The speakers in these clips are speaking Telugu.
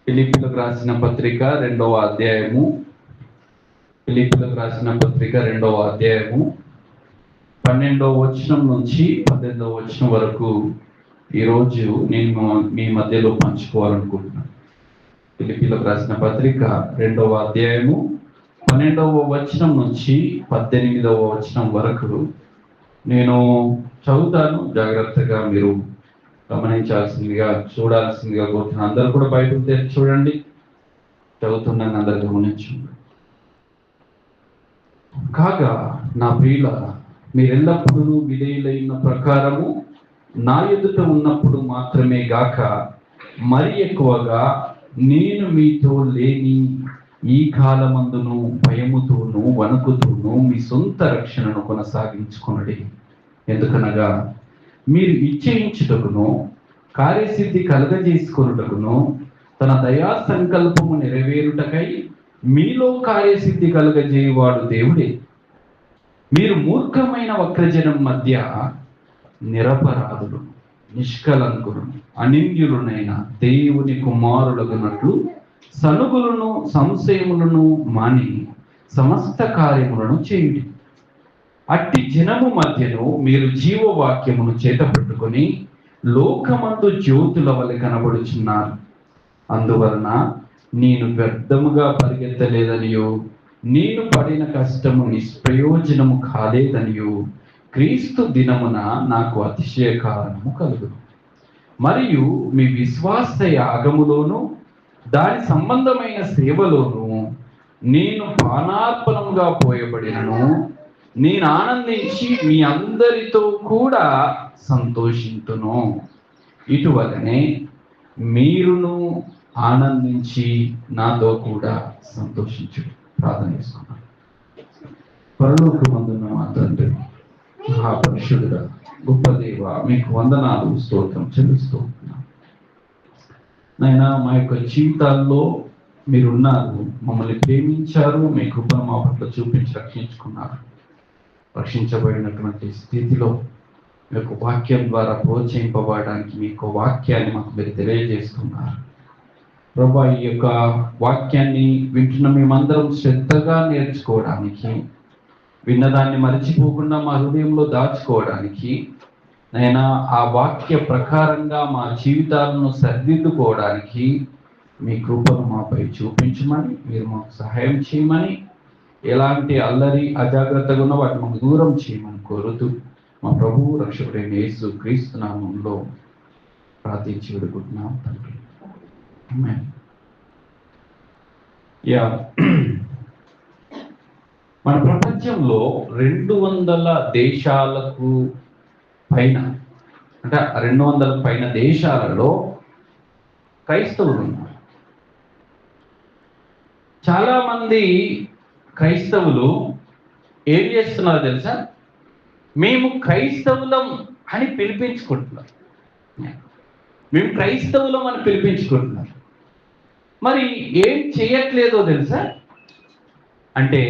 ఫిలిప్పీయులకు రాసిన పత్రిక 2వ అధ్యాయము, ఫిలిప్పీయులకు రాసిన పత్రిక 2వ అధ్యాయము 12వ వచనం నుంచి 18వ వచనం వరకు ఈరోజు నేను మీ మధ్యలో పంచుకోవాలనుకుంటున్నాను. ఫిలిప్పీయులకు రాసిన పత్రిక 2వ అధ్యాయము 12వ వచనం నుంచి 18వ వచనం వరకు నేను చదువుతాను. జాగ్రత్తగా మీరు గమనించాల్సిందిగా, చూడాల్సిందిగా కోరుతున్నాను. అందరూ కూడా బయటకు తెరిచి చూడండి. చదువుతున్నాను, అందరూ గమనించండి. కాగా నా ప్రియులారా, మీరెల్లప్పుడూ విధేయులైన ప్రకారము నా ఎదుట ఉన్నప్పుడు మాత్రమే గాక మరి ఎక్కువగా నేను మీతో లేని ఈ కాలమందును భయముతోనూ వణుకుతూను మీ సొంత రక్షణను కొనసాగించుకొనుడి. ఎందుకనగా మీరు ఇచ్చేయించుటకును కార్యసిద్ధి కలుగజేసుకొనుటకును తన దయా సంకల్పము నెరవేరుటకై మీలో కార్యసిద్ధి కలుగజేయువాడు దేవుడే. మీరు మూర్ఖమైన వక్రజనం మధ్య నిరపరాధులు, నిష్కలంకులు, అనింద్యులునైన దేవుని కుమారులగునట్లు సనుగులను సంశయములను మాని సమస్త కార్యములను చేయుడి. అట్టి జనము మధ్యను మీరు జీవవాక్యమును చేతపట్టుకొని లోకమందు జ్యోతుల వలె కనబడుచున్నారు. అందువలన నేను వ్యర్థముగా పరిగెత్తలేదనియో నేను పడిన కష్టము నిష్ప్రయోజనము కాలేదనియో క్రీస్తు దినమున నాకు అతిశయ కారణము కలుగును. మరియు మీ విశ్వాస యాగములోను దాని సంబంధమైన సేవలోను నేను పానార్పణముగా పోయబడినను నేను ఆనందించి మీ అందరితో కూడా సంతోషింతును. ఇటువలనే మీరును ఆనందించి నాతో కూడా సంతోషించు. ప్రార్థన చేసుకున్నాను. పరలోకమందున్న మా తండ్రి, మహాపరిశుద్ధుడా, గొప్ప దేవ, మీకు వందనాలు, స్తోత్రం చెల్లిస్తూ ఉంటున్నాను. నాయనా, మా యొక్క జీవితాల్లో మీరున్నారు, మమ్మల్ని ప్రేమించారు, మీ కృపను మా పట్ల చూపించి రక్షించుకున్నారు. రక్షించబడినటువంటి స్థితిలో మీ యొక్క వాక్యం ద్వారా ప్రోత్సహింపబడడానికి మీ యొక్క వాక్యాన్ని మాకు మీరు తెలియజేస్తున్నారు. ప్రభా, ఈ యొక్క వాక్యాన్ని వింటున్న మేమందరం శ్రద్ధగా నేర్చుకోవడానికి, విన్నదాన్ని మరచిపోకుండా మా హృదయంలో దాచుకోవడానికి, నైనా ఆ వాక్య ప్రకారంగా మా జీవితాలను సరిదిద్దుకోవడానికి మీ కృపను మాపై చూపించమని, మీరు మాకు సహాయం చేయమని, ఎలాంటి అల్లరి అజాగ్రత్తగా ఉన్న వాటిని మాకు దూరం చేయమని కోరుతూ మా ప్రభువు రక్షకుడైన యేసు క్రీస్తు నామములో ప్రార్థించి వేడుకుంటున్నాం తండ్రి. మన ప్రపంచంలో 200 దేశాలకు పైన, అంటే 200 పైన దేశాలలో క్రైస్తవులు ఉన్నారు. చాలా మంది క్రైస్తవులు ఏం చేస్తున్నారు తెలుసా? మేము క్రైస్తవులం అని పిలిపించుకుంటున్నారు. మేము క్రైస్తవులం అని పిలిపించుకుంటున్నారు. మరి ఏం చేయట్లేదో తెలుసా? అంటే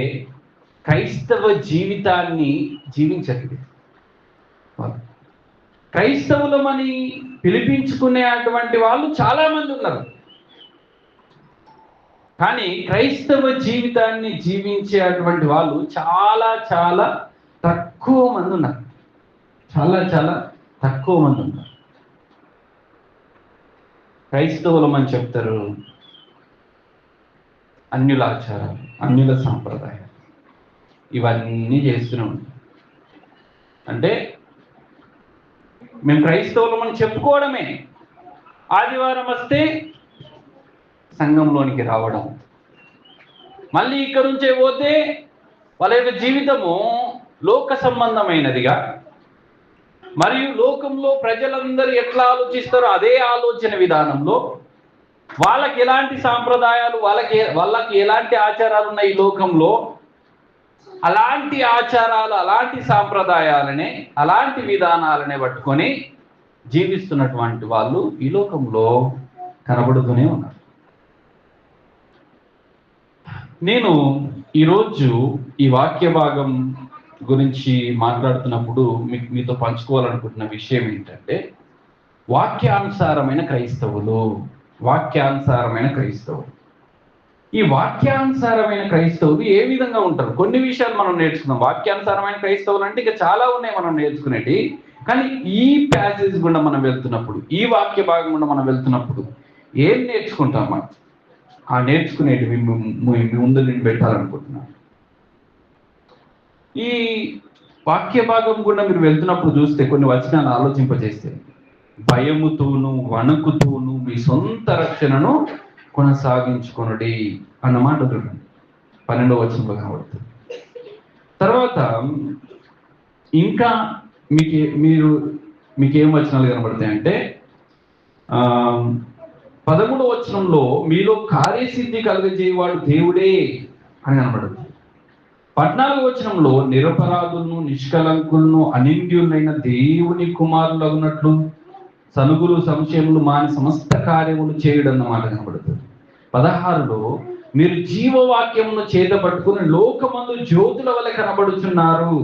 క్రైస్తవ జీవితాన్ని జీవించట్లేదు. క్రైస్తవులమని పిలిపించుకునే అటువంటి వాళ్ళు చాలా మంది ఉన్నారు. కానీ క్రైస్తవ జీవితాన్ని జీవించే అటువంటి వాళ్ళు చాలా చాలా తక్కువ మంది ఉన్నారు. చాలా చాలా తక్కువ మంది ఉన్నారు. క్రైస్తవులమని చెప్తారు, అన్యుల ఆచారాలు, అన్యుల సాంప్రదాయాలు ఇవన్నీ చేస్తున్నాం. అంటే మేము క్రైస్తవులమని చెప్పుకోవడమే, ఆదివారం వస్తే సంఘంలోనికి రావడం, మళ్ళీ ఇక్కడ నుంచే పోతే వాళ్ళ యొక్క జీవితము లోక సంబంధమైనదిగా, మరియు లోకంలో ప్రజలందరూ ఎట్లా ఆలోచిస్తారో అదే ఆలోచన విధానంలో, వాళ్ళకి ఎలాంటి సాంప్రదాయాలు, వాళ్ళకి ఎలాంటి ఆచారాలు ఉన్నాయి ఈ లోకంలో, అలాంటి ఆచారాలు, అలాంటి సాంప్రదాయాలనే, అలాంటి విధానాలనే పట్టుకొని జీవిస్తున్నటువంటి వాళ్ళు ఈ లోకంలో కనబడుతూనే ఉన్నారు. నేను ఈరోజు ఈ వాక్య భాగం గురించి మాట్లాడుతున్నప్పుడు మీతో పంచుకోవాలనుకుంటున్న విషయం ఏంటంటే, వాక్యానుసారమైన క్రైస్తవులు వాక్యానుసారమైన క్రైస్తవులు. ఈ వాక్యానుసారమైన క్రైస్తవులు ఏ విధంగా ఉంటారు? కొన్ని విషయాలు మనం నేర్చుకుందాం. వాక్యానుసారమైన క్రైస్తవులు అంటే ఇక చాలా ఉన్నాయి మనం నేర్చుకునేటి. కానీ ఈ ప్యాసేజ్ గుండా మనం వెళ్తున్నప్పుడు, ఈ వాక్య భాగం గుండా మనం వెళ్తున్నప్పుడు ఏం నేర్చుకుంటాం మనం? ఆ నేర్చుకునేటి మీ ముందు నేను పెట్టాలనుకుంటున్నాను. ఈ వాక్య భాగం గుండా మీరు వెళ్తున్నప్పుడు చూస్తే కొన్ని వచనాలు ఆలోచింపజేస్తే, భయముతోను వణుకుతోను మీ సొంత రక్షణను కొనసాగించుకొనుడి అన్నమాట చూడండి, 12వ వచనంలో కనబడుతుంది. తర్వాత ఇంకా మీకేం వచనాలు కనబడతాయంటే 13వ వచనంలో మీలో కార్యసిద్ధి కలుగజేయవాడు దేవుడే అని కనబడుతుంది. 14వ వచనంలో నిరపరాధులను నిష్కలంకులను అనింద్యులైన దేవుని కుమారులు అన్నట్లు సనుగులు సంశయములు మాని సమస్త కార్యములు చేయడన్నమాట కనబడుతుంది. 16లో మీరు జీవవాక్యమును చేత పట్టుకుని లోకమందు జ్యోతుల వలె కనబడుచున్నారు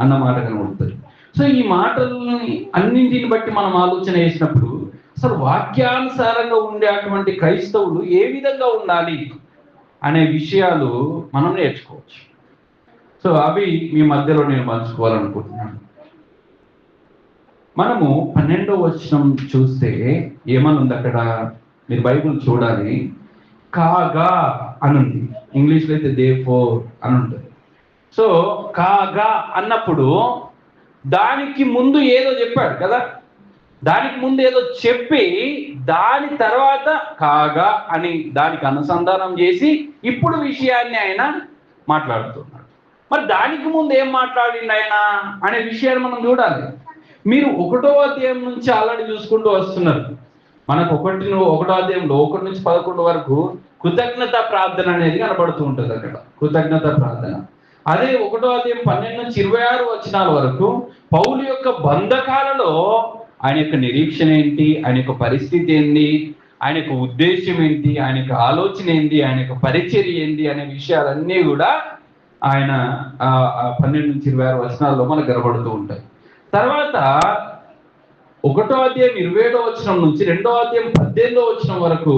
అన్నమాట కనబడుతుంది. సో ఈ మాటలని అన్నింటిని బట్టి మనం ఆలోచన చేసినప్పుడు అసలు వాక్యానుసారంగా ఉండేటువంటి క్రైస్తవులు ఏ విధంగా ఉండాలి అనే విషయాలు మనం నేర్చుకోవచ్చు. సో అవి మీ మధ్యలో నేను పంచుకోవాలనుకుంటున్నాను. మనము 12వ వచనం చూస్తే ఏమని ఉంది అక్కడ? మీరు బైబిల్ చూడాలి. కాగా అని ఉంది, ఇంగ్లీష్లో అయితే దేర్ఫోర్ అని ఉంటుంది. సో కాగా అన్నప్పుడు దానికి ముందు ఏదో చెప్పాడు కదా, దానికి ముందు ఏదో చెప్పి దాని తర్వాత కాగా అని దానికి అనుసంధానం చేసి ఇప్పుడు విషయాన్ని ఆయన మాట్లాడుతున్నాడు. మరి దానికి ముందు ఏం మాట్లాడింది ఆయన అనే విషయాన్ని మనం చూడాలి. మీరు 1వ అధ్యాయం నుంచి ఆల్రెడీ చూసుకుంటూ వస్తున్నారు. మనకు 1వ అధ్యాయంలో 1 నుంచి 11 వరకు కృతజ్ఞత ప్రార్థన అనేది కనబడుతూ ఉంటుంది. అక్కడ కృతజ్ఞత ప్రార్థన. అదే 1వ అధ్యాయం 12 నుంచి 26 వచనాల వరకు పౌలు యొక్క బంధకాలలో ఆయన యొక్క నిరీక్షణ ఏంటి, ఆయన యొక్క పరిస్థితి ఏంటి, ఆయన యొక్క ఉద్దేశం ఏంటి, ఆయన యొక్క ఆలోచన ఏంటి, ఆయన యొక్క పరిచర్య ఏంటి అనే విషయాలన్నీ కూడా ఆయన 12 నుంచి 26 వచనాల్లో మనకు కనబడుతూ ఉంటాయి. తర్వాత 1వ అధ్యాయం 27వ వచనం నుంచి 2వ అధ్యాయం 18వ వచనం వరకు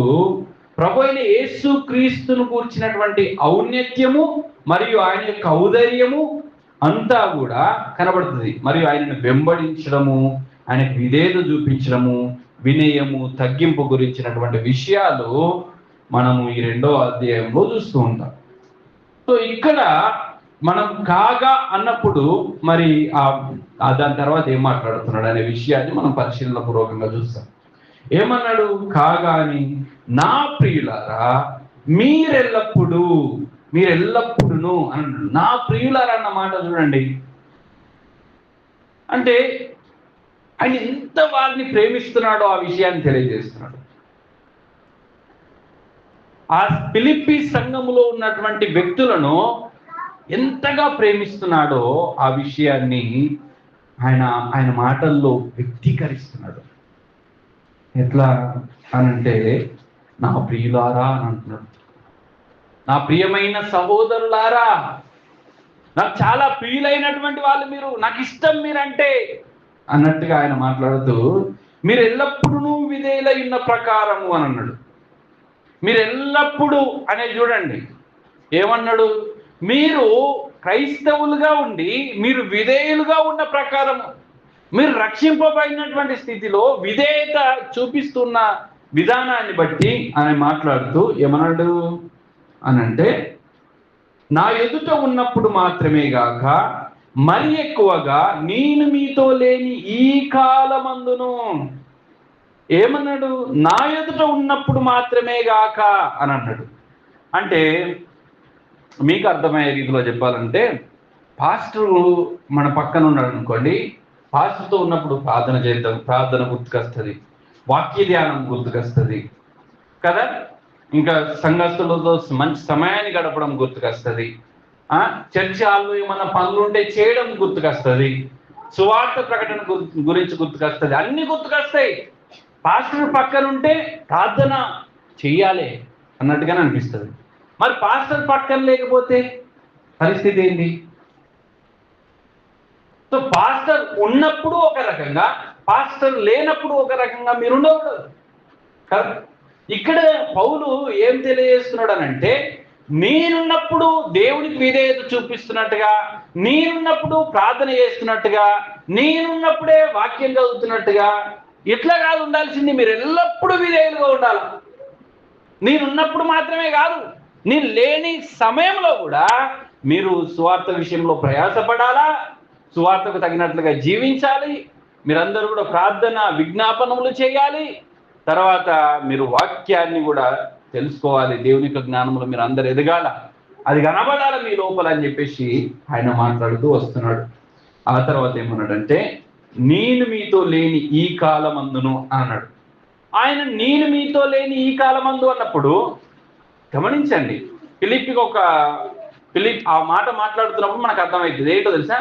ప్రభు అయిన యేసు క్రీస్తును కూర్చినటువంటి ఔన్నత్యము మరియు ఆయన యొక్క ఔదర్యము అంతా కూడా కనబడుతుంది. మరియు ఆయనను వెంబడించడము, ఆయనకు విధేయత చూపించడము, వినయము, తగ్గింపు గురించినటువంటి విషయాలు మనము ఈ 2వ అధ్యాయంలో చూస్తూ ఉంటాం. సో ఇక్కడ మనం కాగా అన్నప్పుడు మరి దాని తర్వాత ఏం మాట్లాడుతున్నాడు అనే విషయాన్ని మనం పరిశీలన పూర్వకంగా చూస్తాం. ఏమన్నాడు? కాగా అని నా ప్రియులారా మీరెల్లప్పుడును అన్నాడు. నా ప్రియులారా అన్న మాట చూడండి, అంటే ఆయన ఎంత వారిని ప్రేమిస్తున్నాడో ఆ విషయాన్ని తెలియజేస్తున్నాడు. ఆ ఫిలిప్పీ సంఘములో ఉన్నటువంటి వ్యక్తులను ఎంతగా ప్రేమిస్తున్నాడో ఆ విషయాన్ని ఆయన మాటల్లో వ్యక్తీకరిస్తున్నాడు. ఎట్లా అనంటే నా ప్రియులారా అని అంటున్నాడు. నా ప్రియమైన సహోదరులారా, నాకు చాలా ప్రియులైనటువంటి వాళ్ళు మీరు, నాకు ఇష్టం మీరంటే అన్నట్టుగా ఆయన మాట్లాడుతూ మీరు ఎల్లప్పుడూ విధేయులై ఉన్న ప్రకారము అని అన్నాడు. మీరు ఎల్లప్పుడూ అనేది చూడండి ఏమన్నాడు? మీరు క్రైస్తవులుగా ఉండి మీరు విధేయులుగా ఉన్న ప్రకారము, మీరు రక్షింపబడినటువంటి స్థితిలో విధేయత చూపిస్తున్న విధానాన్ని బట్టి ఆయన మాట్లాడుతూ ఏమన్నాడు అనంటే, నా ఎదుట ఉన్నప్పుడు మాత్రమే గాక మరి ఎక్కువగా నేను మీతో లేని ఈ కాలమందును. ఏమన్నాడు? నా ఎదుట ఉన్నప్పుడు మాత్రమే గాక అని అన్నాడు. అంటే మీకు అర్థమయ్యే రీతిలో చెప్పాలంటే, పాస్టరు మన పక్కన ఉన్నాడు అనుకోండి, పాస్టర్తో ఉన్నప్పుడు ప్రార్థన చేద్దాం, ప్రార్థన గుర్తుకొస్తుంది, వాక్య ధ్యానం గుర్తుకొస్తుంది కదా, ఇంకా సంఘస్థులతో మంచి సమయాన్ని గడపడం గుర్తుకొస్తుంది, చర్చ్ హాల్లో ఏమన్నా పనులు ఉంటే చేయడం గుర్తుకొస్తుంది, సువార్త ప్రకటన గురించి గుర్తుకొస్తుంది, అన్ని గుర్తుకొస్తాయి. పాస్టర్ పక్కన ఉంటే ప్రార్థన చెయ్యాలి అన్నట్టుగానే అనిపిస్తుంది. మరి పాస్టర్ పక్కన లేకపోతే పరిస్థితి ఏంటి? సో పాస్టర్ ఉన్నప్పుడు ఒక రకంగా, పాస్టర్ లేనప్పుడు ఒక రకంగా మీరు ఉండకూడదు కదా. ఇక్కడ పౌలు ఏం తెలియజేస్తున్నాడు అనంటే, నేనున్నప్పుడు దేవునికి విధేయత చూపిస్తున్నట్టుగా, నేనున్నప్పుడు ప్రార్థన చేస్తున్నట్టుగా, నేనున్నప్పుడే వాక్యం చదువుతున్నట్టుగా ఇట్లా కాదు ఉండాల్సింది. మీరు ఎల్లప్పుడూ విధేయులుగా ఉండాలి. నేనున్నప్పుడు మాత్రమే కాదు, నేను లేని సమయంలో కూడా మీరు సువార్త విషయంలో ప్రయాసపడాలా, సువార్తకు తగినట్లుగా జీవించాలి. మీరందరూ కూడా ప్రార్థన విజ్ఞాపనములు చేయాలి. తర్వాత మీరు వాక్యాన్ని కూడా తెలుసుకోవాలి. దేవుని యొక్క జ్ఞానంలో మీరు అందరు ఎదగాల, అది కనబడాలి మీ లోపల అని చెప్పేసి ఆయన మాట్లాడుతూ వస్తున్నాడు. ఆ తర్వాత ఏమన్నాడంటే, నేను మీతో లేని ఈ కాలమందును అన్నాడు. ఆయన నేను మీతో లేని ఈ కాలమందు అన్నప్పుడు గమనించండి, ఫిలిప్ ఆ మాట మాట్లాడుతున్నప్పుడు మనకు అర్థమవుతుంది. ఏంటో తెలుసా,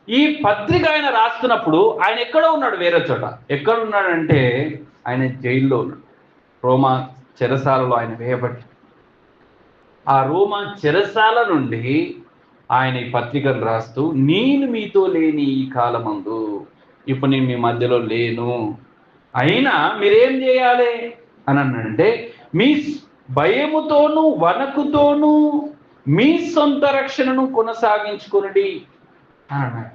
ఈ పత్రిక ఆయన రాస్తున్నప్పుడు ఆయన ఎక్కడో ఉన్నాడు, వేరే చోట. ఎక్కడ ఉన్నాడంటే ఆయన జైల్లో ఉన్నాడు. రోమా చెరసాలలో ఆయన వేయబడి, ఆ రోమా చెరసాల నుండి ఆయన ఈ పత్రికను రాస్తూ, నేను మీతో లేని ఈ కాలమందు, ఇప్పుడు నేను మీ మధ్యలో లేను, అయినా మీరేం చేయాలి అని అనంటే, మీ భయముతోనూ వణకుతోనూ మీ సొంత రక్షణను కొనసాగించుకుని అన్నాడు.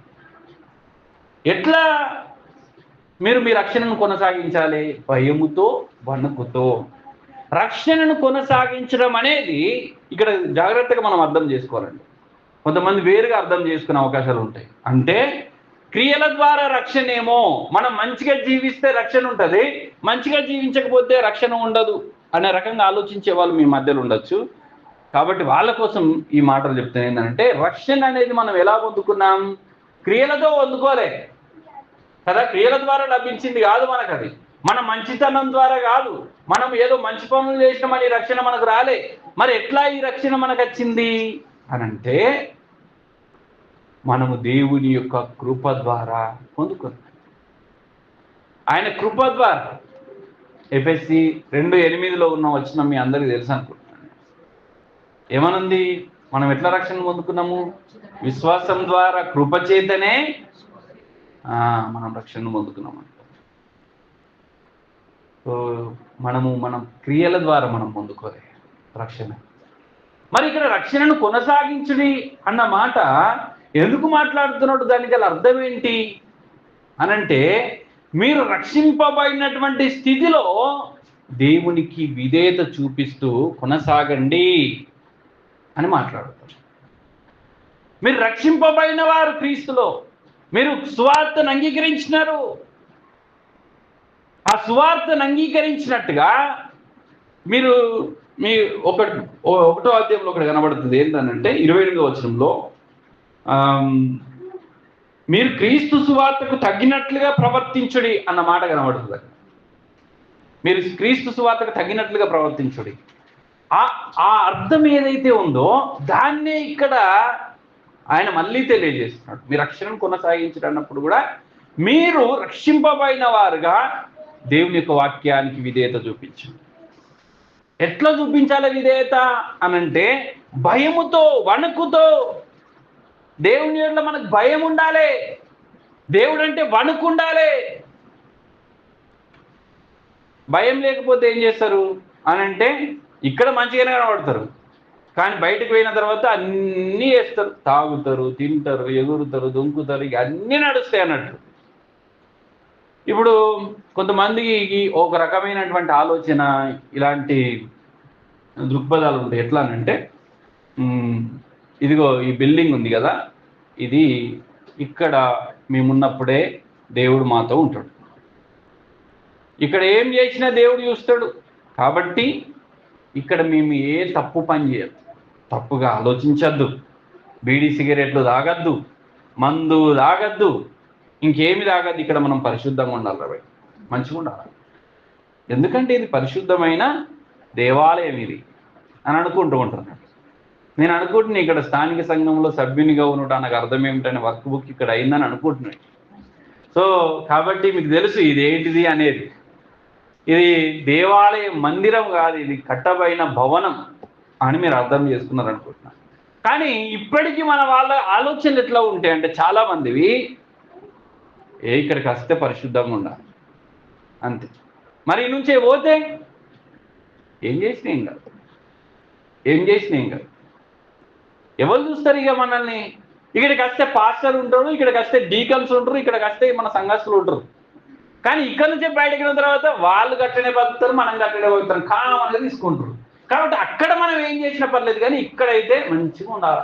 ఎట్లా మీరు మీ రక్షణను కొనసాగించాలి? భయముతో వణకుతో. రక్షణను కొనసాగించడం అనేది ఇక్కడ జాగ్రత్తగా మనం అర్థం చేసుకోవాలండి. కొంతమంది వేరుగా అర్థం చేసుకునే అవకాశాలు ఉంటాయి. అంటే క్రియల ద్వారా రక్షణ ఏమో, మనం మంచిగా జీవిస్తే రక్షణ ఉంటుంది, మంచిగా జీవించకపోతే రక్షణ ఉండదు అనే రకంగా ఆలోచించే వాళ్ళు మీ మధ్యలో ఉండొచ్చు. కాబట్టి వాళ్ళ కోసం ఈ మాటలు చెప్తాను. ఏంటంటే, రక్షణ అనేది మనం ఎలా పొందుకున్నాం? క్రియలతో పొందుకోలే కదా. క్రియల ద్వారా లభించింది కాదు మనకు. అది మన మంచితనం ద్వారా కాదు, మనం ఏదో మంచి పనులు చేసినామని రక్షణ మనకు రాలే. మరి ఎట్లా ఈ రక్షణ మనకు వచ్చింది అనంటే, మనము దేవుని యొక్క కృప ద్వారా పొందుకున్నాం. ఆయన కృప ద్వారా. ఎఫెసీ 2:8 ఉన్న వచనం మీ అందరికీ తెలుసు అనుకుంటున్నాను. ఏమనుంది? మనం ఎట్లా రక్షణ పొందుకున్నాము? విశ్వాసం ద్వారా కృప చేతనే మనం రక్షణ పొందుకున్నాం. సో మనం క్రియల ద్వారా మనం పొందుకోలే రక్షణ. మరి ఇక్కడ రక్షణను కొనసాగించుడి అన్న మాట ఎందుకు మాట్లాడుతున్నాడు? దానికి గల అర్థం ఏంటి అనంటే, మీరు రక్షింపబడినటువంటి స్థితిలో దేవునికి విధేయత చూపిస్తూ కొనసాగండి అని మాట్లాడుతారు. మీరు రక్షింపబడిన వారు క్రీస్తులో, మీరు సువార్తను అంగీకరించినారు. ఆ సువార్తను అంగీకరించినట్టుగా మీరు ఒకటో అధ్యాయంలో ఒకటి కనబడుతుంది. ఏంటంటే 28వ వచనంలో, మీరు క్రీస్తు సువార్తకు తగ్గినట్లుగా ప్రవర్తించుడి అన్న మాట కనబడుతుంది. మీరు క్రీస్తు సువార్తకు తగ్గినట్లుగా ప్రవర్తించుడి. ఆ అర్థం ఏదైతే ఉందో దాన్నే ఇక్కడ ఆయన మళ్ళీ తెలియజేస్తున్నాడు. మీ రక్షణను కొనసాగించడం అన్నప్పుడు కూడా మీరు రక్షింపబడిన వారుగా దేవుని యొక్క వాక్యానికి విధేయత చూపించండి. ఎట్లా చూపించాలి విధేయత అనంటే, భయముతో వణుకుతో. దేవుని యొక్క మనకు భయం ఉండాలి, దేవుడు అంటే వణుకు ఉండాలి. భయం లేకపోతే ఏం చేస్తారు అనంటే, ఇక్కడ మంచిగానే కనబడతారు, కానీ బయటకు పోయిన తర్వాత అన్నీ చేస్తారు. తాగుతారు, తింటారు, ఎగురుతారు, దొంకుతారు, ఇక అన్నీ నడుస్తాయి అన్నట్టు. ఇప్పుడు కొంతమందికి ఒక రకమైనటువంటి ఆలోచన, ఇలాంటి దృక్పథాలు ఉంటాయి. ఎట్లా అనంటే, ఇదిగో ఈ బిల్డింగ్ ఉంది కదా, ఇది ఇక్కడ మేమున్నప్పుడే దేవుడు మాతో ఉంటాడు, ఇక్కడ ఏం చేసినా దేవుడు చూస్తాడు, కాబట్టి ఇక్కడ మేము ఏ తప్పు పని చేయదు, తప్పుగా ఆలోచించద్దు, బీడీ సిగరెట్లు తాగద్దు, మందు తాగద్దు, ఇంకేమి తాగద్దు, ఇక్కడ మనం పరిశుద్ధంగా ఉండాలి, రాబోయ్ మంచిగా ఉండాలి. ఎందుకంటే ఇది పరిశుద్ధమైన దేవాలయం ఇది అని అనుకుంటూ ఉంటున్నాడు. నేను అనుకుంటున్నాను, ఇక్కడ స్థానిక సంఘంలో సభ్యునిగా ఉండటం నాకు అర్థం ఏమిటని వర్క్ బుక్ ఇక్కడ అయిందని అనుకుంటున్నాను. సో కాబట్టి మీకు తెలుసు ఇది ఏంటిది అనేది. ఇది దేవాలయం మందిరం కాదు, ఇది కట్టబడిన భవనం అని మీరు అర్థం చేసుకున్నారు అనుకుంటున్నాను. కానీ ఇప్పటికీ మన వాళ్ళ ఆలోచనలు ఎట్లా ఉంటాయంటే, చాలా మందివి ఇక్కడికి వస్తే పరిశుద్ధంగా ఉండాలి అంతే, మరి నుంచే పోతే ఏం చేసినా ఏం కాదు, ఏం చేసినా ఏం కాదు. ఎవరు చూస్తారు ఇక మనల్ని? ఇక్కడికి వస్తే పాస్టర్ ఉంటారు, ఇక్కడికి వస్తే డీకన్స్ ఉంటారు, ఇక్కడికి వస్తే మన సంఘస్థులు ఉంటారు. కానీ ఇక్కడ నుంచే బయటకు వెళ్ళిన తర్వాత వాళ్ళు గట్టనే బతుకుతారు, మనం గట్టనే బతుకుతాం, కామన్గా తీసుకుంటారు. కాబట్టి అక్కడ మనం ఏం చేసినా పర్లేదు, కానీ ఇక్కడైతే మంచిగా ఉండాలి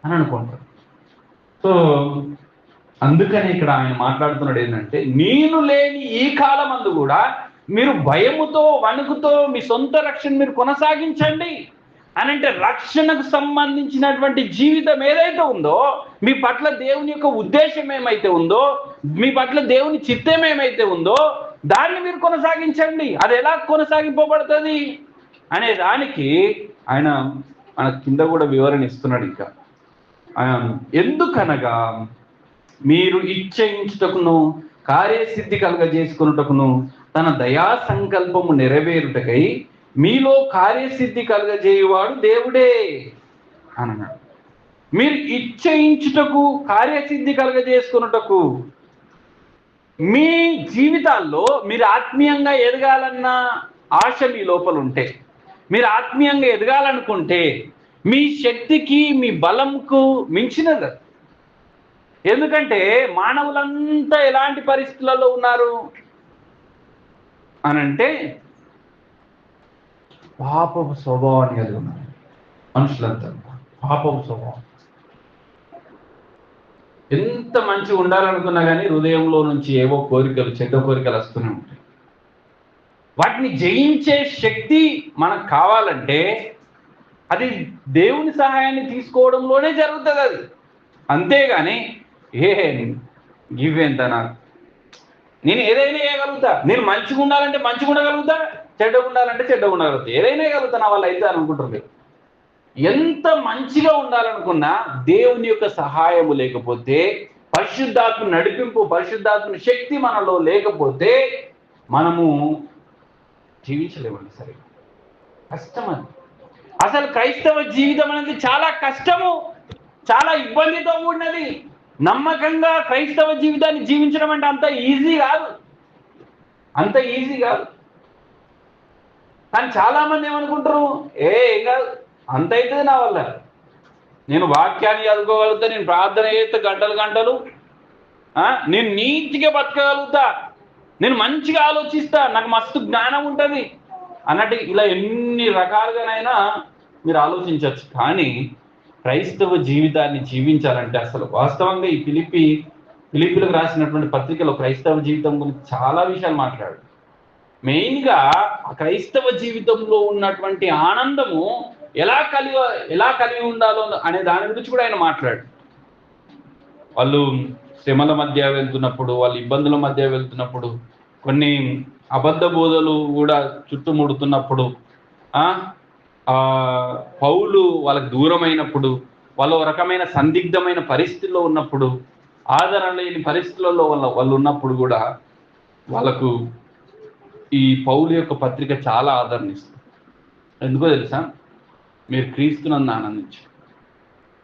అని అనుకుంటారు. సో అందుకని ఇక్కడ ఆయన మాట్లాడుతున్నాడు ఏంటంటే, నేను లేని ఈ కాలం అందు కూడా మీరు భయముతో వణుకుతో మీ సొంత రక్షణ మీరు కొనసాగించండి అని అంటే, రక్షణకు సంబంధించినటువంటి జీవితం ఏదైతే ఉందో, మీ పట్ల దేవుని యొక్క ఉద్దేశం ఏమైతే ఉందో, మీ పట్ల దేవుని చిత్తం ఏమైతే ఉందో దాన్ని మీరు కొనసాగించండి. అది ఎలా కొనసాగింపబడుతుంది అనే దానికి ఆయన మన కింద కూడా వివరణ ఇస్తున్నాడు. ఇంకా ఎందుకనగా మీరు ఇచ్చయించుటకును కార్యసిద్ధి కలుగజేసుకున్నటకును తన దయా సంకల్పము నెరవేరుటకై మీలో కార్యసిద్ధి కలుగజేయువాడు దేవుడే అని అన్నాడు. మీరు ఇచ్చయించుటకు కార్యసిద్ధి కలుగజేసుకున్నటకు, మీ జీవితాల్లో మీరు ఆత్మీయంగా ఎదగాలన్న ఆశ మీ లోపల ఉంటే, మీరు ఆత్మీయంగా ఎదగాలనుకుంటే, మీ శక్తికి మీ బలంకు మించినది. ఎందుకంటే మానవులంతా ఎలాంటి పరిస్థితులలో ఉన్నారు అనంటే, పాపపు స్వభావాన్ని కలిగి ఉన్నారు. మనుషులంతా పాపపు స్వభావం. ఎంత మంచిగా ఉండాలనుకున్నా కానీ హృదయంలో నుంచి ఏవో కోరికలు, చెడ్డ కోరికలు వస్తూనే ఉంటాయి. వాటిని జయించే శక్తి మనకు కావాలంటే అది దేవుని సహాయాన్ని తీసుకోవడంలోనే జరుగుతుంది. అది అంతేగాని ఇవేంత నాకు, నేను ఏదైనా వేయగలుగుతా, నేను మంచిగా ఉండాలంటే మంచిగా ఉండగలుగుతా, చెడ్డగా ఉండాలంటే చెడ్డగా ఉండగలుగుతా, ఏదైనా వేయగలుగుతా నా వల్ల అయితే అని అనుకుంటుంది. ఎంత మంచిగా ఉండాలనుకున్నా దేవుని యొక్క సహాయము లేకపోతే, పరిశుద్ధాత్మ నడిపింపు, పరిశుద్ధాత్మ శక్తి మనలో లేకపోతే మనము జీవించలేమండి. సరే, కష్టం. అది అసలు క్రైస్తవ జీవితం అనేది చాలా కష్టము, చాలా ఇబ్బందితో ఉన్నది. నమ్మకంగా క్రైస్తవ జీవితాన్ని జీవించడం అంటే అంత ఈజీ కాదు, అంత ఈజీ కాదు. కానీ చాలామంది ఏమనుకుంటారు, ఏం కాదు, అంత అవుతుంది నా వల్ల, నేను వాక్యాన్ని చదువుకోగలుగుతా, నేను ప్రార్థన చేస్తే గంటలు గంటలు, నేను నీట్గా బతకగలుగుతా, నేను మంచిగా ఆలోచిస్తా, నాకు మస్తు జ్ఞానం ఉంటుంది అన్నట్టు ఇలా ఎన్ని రకాలుగానైనా మీరు ఆలోచించవచ్చు. కానీ క్రైస్తవ జీవితాన్ని జీవించాలంటే అసలు వాస్తవంగా ఈ ఫిలిప్పీలకు రాసినటువంటి పత్రికలో క్రైస్తవ జీవితం గురించి చాలా విషయాలు మాట్లాడు. మెయిన్గా క్రైస్తవ జీవితంలో ఉన్నటువంటి ఆనందము ఎలా కలిగి ఉండాలో అనే దాని గురించి కూడా ఆయన మాట్లాడు. వాళ్ళు శ్రమల మధ్య వెళ్తున్నప్పుడు, వాళ్ళు ఇబ్బందుల మధ్య వెళ్తున్నప్పుడు, కొన్ని అబద్ధ బోధలు కూడా చుట్టుముడుతున్నప్పుడు, పౌలు వాళ్ళకి దూరమైనప్పుడు, వాళ్ళు ఒక రకమైన సందిగ్ధమైన పరిస్థితుల్లో ఉన్నప్పుడు, ఆదరణ లేని పరిస్థితులలో వాళ్ళు ఉన్నప్పుడు కూడా వాళ్ళకు ఈ పౌలు యొక్క పత్రిక చాలా ఆదరణ ఇస్తుంది. ఎందుకో తెలుసా? మీరు క్రీస్తునందు ఆనందించు,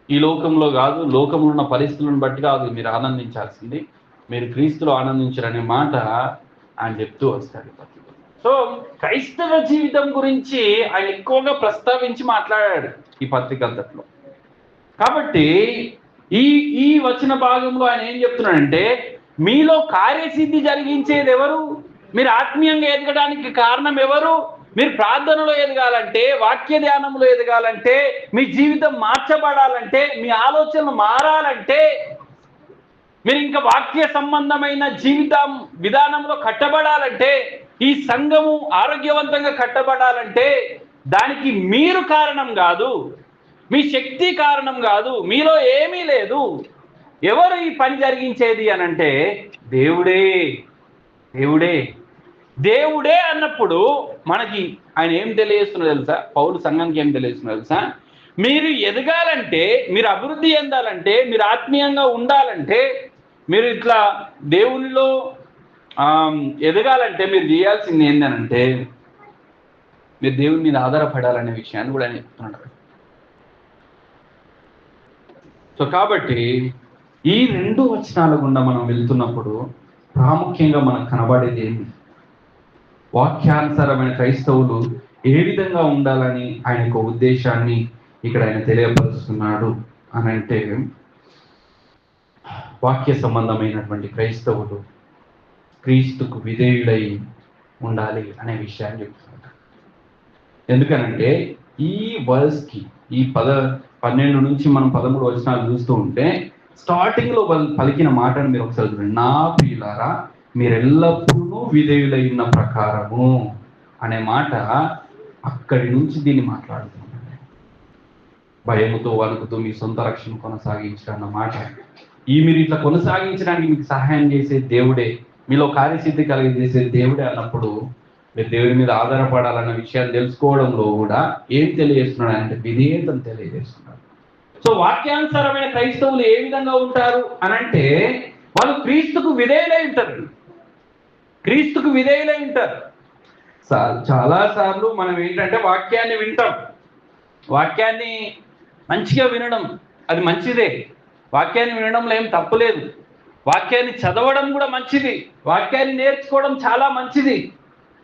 ఈ లోకంలో కాదు, లోకంలో ఉన్న పరిస్థితులను బట్టి కాదు మీరు ఆనందించాల్సింది, మీరు క్రీస్తులో ఆనందించారనే మాట ఆయన చెప్తూ వస్తాడు పత్రిక. సో క్రైస్తవ జీవితం గురించి ఆయన ఎక్కువగా ప్రస్తావించి మాట్లాడాడు ఈ పత్రిక అంతట్లో. కాబట్టి ఈ వచన భాగంలో ఆయన ఏం చెప్తున్నాడంటే, మీలో కార్యసిద్ధి జరిగించేది ఎవరు? మీరు ఆత్మీయంగా ఎదగడానికి కారణం ఎవరు? మీరు ప్రార్థనలో ఎదగాలంటే, వాక్య ధ్యానంలో ఎదగాలంటే, మీ జీవితం మార్చబడాలంటే, మీ ఆలోచనలు మారాలంటే, మీరు ఇంకా వాక్య సంబంధమైన జీవితం విధానంలో కట్టబడాలంటే, ఈ సంఘము ఆరోగ్యవంతంగా కట్టబడాలంటే దానికి మీరు కారణం కాదు, మీ శక్తి కారణం కాదు, మీలో ఏమీ లేదు. ఎవరు ఈ పని జరిగించేది అనంటే దేవుడే. దేవుడే దేవుడే అన్నప్పుడు మనకి ఆయన ఏం తెలియజేస్తున్నారు తెలుసా? పౌలు సంఘానికి ఏం తెలియజేస్తున్నారు తెలుసా? మీరు ఎదగాలంటే, మీరు అభివృద్ధి చెందాలంటే, మీరు ఆత్మీయంగా ఉండాలంటే, మీరు ఇట్లా దేవునిలో ఎదగాలంటే మీరు చేయాల్సింది ఏంటనంటే, మీరు దేవుని మీద ఆధారపడాలనే విషయాన్ని కూడా ఆయన చెప్తున్నాడు. సో కాబట్టి ఈ 2 వచనాల గుండా మనం వెళ్తున్నప్పుడు ప్రాముఖ్యంగా మనకు కనబడేది ఏంటి? వాక్యానుసారమైన క్రైస్తవులు ఏ విధంగా ఉండాలని ఆయన యొక్క ఉద్దేశాన్ని ఇక్కడ ఆయన తెలియపరుస్తున్నాడు అని అంటే, వాక్య సంబంధమైనటువంటి క్రైస్తవులు క్రీస్తుకు విధేయుడై ఉండాలి అనే విషయాన్ని చెప్తున్నారు. ఎందుకనంటే ఈ వర్స్కి ఈ 12 నుంచి మనం 13 వచనాలు చూస్తూ ఉంటే, స్టార్టింగ్ లో వాళ్ళు పలికిన మాటను మీరు ఒకసారి చూడండి. నా ప్రియులారా మీరెల్లప్పుడూ విధేయులై ఉన్న ప్రకారము అనే మాట అక్కడి నుంచి దీన్ని మాట్లాడుతున్నారు. భయముతో వణుకుతూ మీ సొంత రక్షణ కొనసాగించాలన్న మాట. మీరు ఇట్లా కొనసాగించడానికి మీకు సహాయం చేసే దేవుడే, మీలో కార్యసిద్ధి కలిగజేసే దేవుడే అన్నప్పుడు మీరు దేవుడి మీద ఆధారపడాలన్న విషయాన్ని తెలుసుకోవడంలో కూడా ఏం తెలియజేస్తున్నాడు అంటే విధేయతను తెలియజేస్తున్నాడు. సో వాక్యానుసారమైన క్రైస్తవులు ఏ విధంగా ఉంటారు అనంటే, వాళ్ళు క్రీస్తుకు విధేయులై ఉంటారు. క్రీస్తుకు విధేయులై ఉంటారు. చాలా సార్లు మనం ఏంటంటే వాక్యాన్ని వింటాం, వాక్యాన్ని మంచిగా వినడం అది మంచిదే, వాక్యాన్ని వినడంలో ఏం తప్పులేదు, వాక్యాన్ని చదవడం కూడా మంచిది, వాక్యాన్ని నేర్చుకోవడం చాలా మంచిది.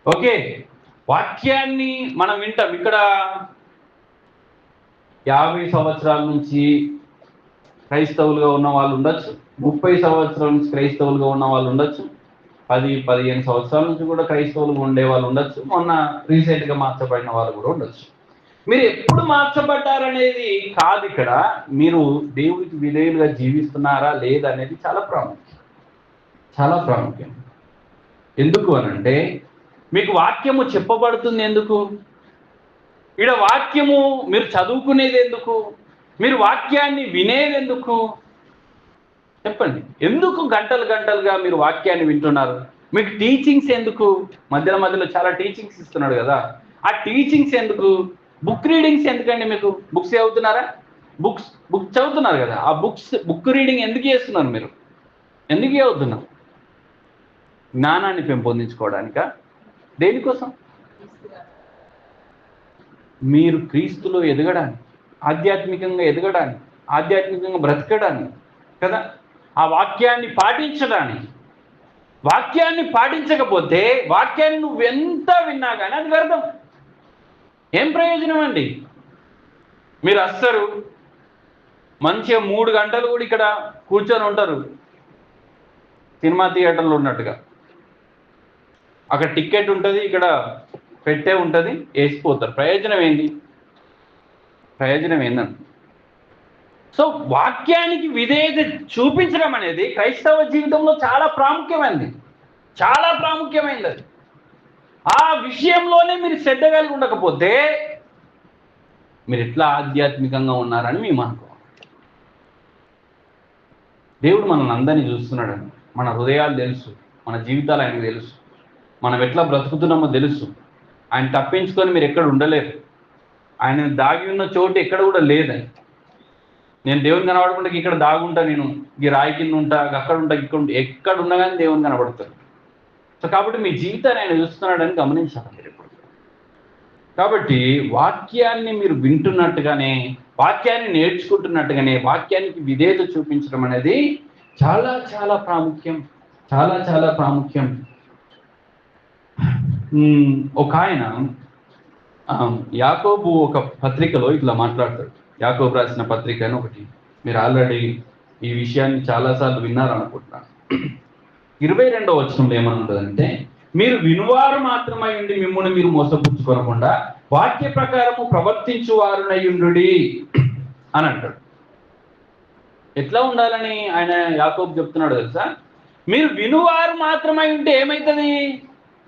ఓకే, వాక్యాన్ని మనం వింటాం. ఇక్కడ 50 సంవత్సరాల నుంచి క్రైస్తవులుగా ఉన్న వాళ్ళు ఉండొచ్చు, 30 సంవత్సరాల నుంచి క్రైస్తవులుగా ఉన్న వాళ్ళు ఉండొచ్చు, 10-15 సంవత్సరాల నుంచి కూడా క్రైస్తవులుగా ఉండే వాళ్ళు ఉండొచ్చు, మొన్న రీసెంట్గా మార్చబడిన వాళ్ళు కూడా ఉండొచ్చు. మీరు ఎప్పుడు మార్చబడ్డారనేది కాదు ఇక్కడ, మీరు దేవుడికి విధేయులుగా జీవిస్తున్నారా లేదనేది చాలా ప్రాముఖ్యం, చాలా ప్రాముఖ్యం. ఎందుకు అనంటే, మీకు వాక్యము చెప్పబడుతుంది ఎందుకు, ఇక్కడ వాక్యము మీరు చదువుకునేది ఎందుకు, మీరు వాక్యాన్ని వినేది ఎందుకు చెప్పండి. ఎందుకు గంటలు గంటలుగా మీరు వాక్యాన్ని వింటున్నారు? మీకు టీచింగ్స్ ఎందుకు? మధ్యలో మధ్యలో చాలా టీచింగ్స్ ఇస్తున్నాడు కదా, ఆ టీచింగ్స్ ఎందుకు? బుక్ రీడింగ్స్ ఎందుకండి? మీకు బుక్స్ చదువుతున్నారా? బుక్ చదువుతున్నారు కదా, ఆ బుక్ రీడింగ్ ఎందుకు చేస్తున్నారు? మీరు ఎందుకు చదువుతున్నారు? జ్ఞానాన్ని పెంపొందించుకోవడానికా? దేనికోసం? మీరు క్రీస్తులో ఎదగడానికి, ఆధ్యాత్మికంగా ఎదగడానికి, ఆధ్యాత్మికంగా బ్రతకడానికి కదా, ఆ వాక్యాన్ని పాటించడానికి. వాక్యాన్ని పాటించకపోతే వాక్యాన్ని నువ్వెంత విన్నా కానీ అది వ్యర్థం. ఏం ప్రయోజనం అండి? మీరు వస్తారు మంచిగా 3 గంటలు కూడా ఇక్కడ కూర్చొని ఉంటారు, సినిమా థియేటర్లో ఉన్నట్టుగా. అక్కడ టికెట్ ఉంటుంది, ఇక్కడ పెట్టే ఉంటుంది, వేసిపోతారు. ప్రయోజనం ఏంటి? ప్రయోజనం ఏందండి? సో వాక్యానికి విధేయత చూపించడం అనేది క్రైస్తవ జీవితంలో చాలా ప్రాముఖ్యమైనది, చాలా ప్రాముఖ్యమైనది. అది ఆ విషయంలోనే మీరు శ్రద్ధ కలిగి ఉండకపోతే మీరు ఎట్లా ఆధ్యాత్మికంగా ఉన్నారని మేము అనుకోవాలి. దేవుడు మనల్ని అందరినీ చూస్తున్నాడని, మన హృదయాలు తెలుసు, మన జీవితాలు ఆయనకు తెలుసు, మనం ఎట్లా బ్రతుకుతున్నామో తెలుసు. ఆయన తప్పించుకొని మీరు ఎక్కడ ఉండలేరు, ఆయన దాగి ఉన్న చోటు ఎక్కడ కూడా లేదని. నేను దేవుని కనబడకుండా ఇక్కడ దాగుంటా, నేను ఈ రాయి కింద ఉంటా, అక్కడ ఉంటా, ఎక్కడ ఉన్నా కానీ దేవుని కనబడతాడు. సో కాబట్టి మీ జీవితాన్ని ఆయన చూస్తున్నాడని గమనించాలి మీరు ఎప్పుడు. కాబట్టి వాక్యాన్ని మీరు వింటున్నట్టుగానే, వాక్యాన్ని నేర్చుకుంటున్నట్టుగానే వాక్యానికి విధేయత చూపించడం అనేది చాలా చాలా ప్రాముఖ్యం, చాలా చాలా ప్రాముఖ్యం. ఒక ఆయన యాకోబు ఒక పత్రికలో ఇట్లా మాట్లాడతాడు. యాకోబు రాసిన పత్రిక అని ఒకటి, మీరు ఆల్రెడీ ఈ విషయాన్ని చాలాసార్లు విన్నారనుకుంటున్నాను. 22వ వచనంలో ఏమనుంటుందంటే, మీరు వినువారు మాత్రమై ఉండి మిమ్మల్ని మీరు మోసపుచ్చుకోనకుండా వాక్య ప్రకారము ప్రవర్తించువారునయుండుడి అని అంటాడు. ఎట్లా ఉండాలని ఆయన యాకోబు చెప్తున్నాడు తెలుసా? మీరు వినువారు మాత్రమై ఉంటే ఏమవుతుంది?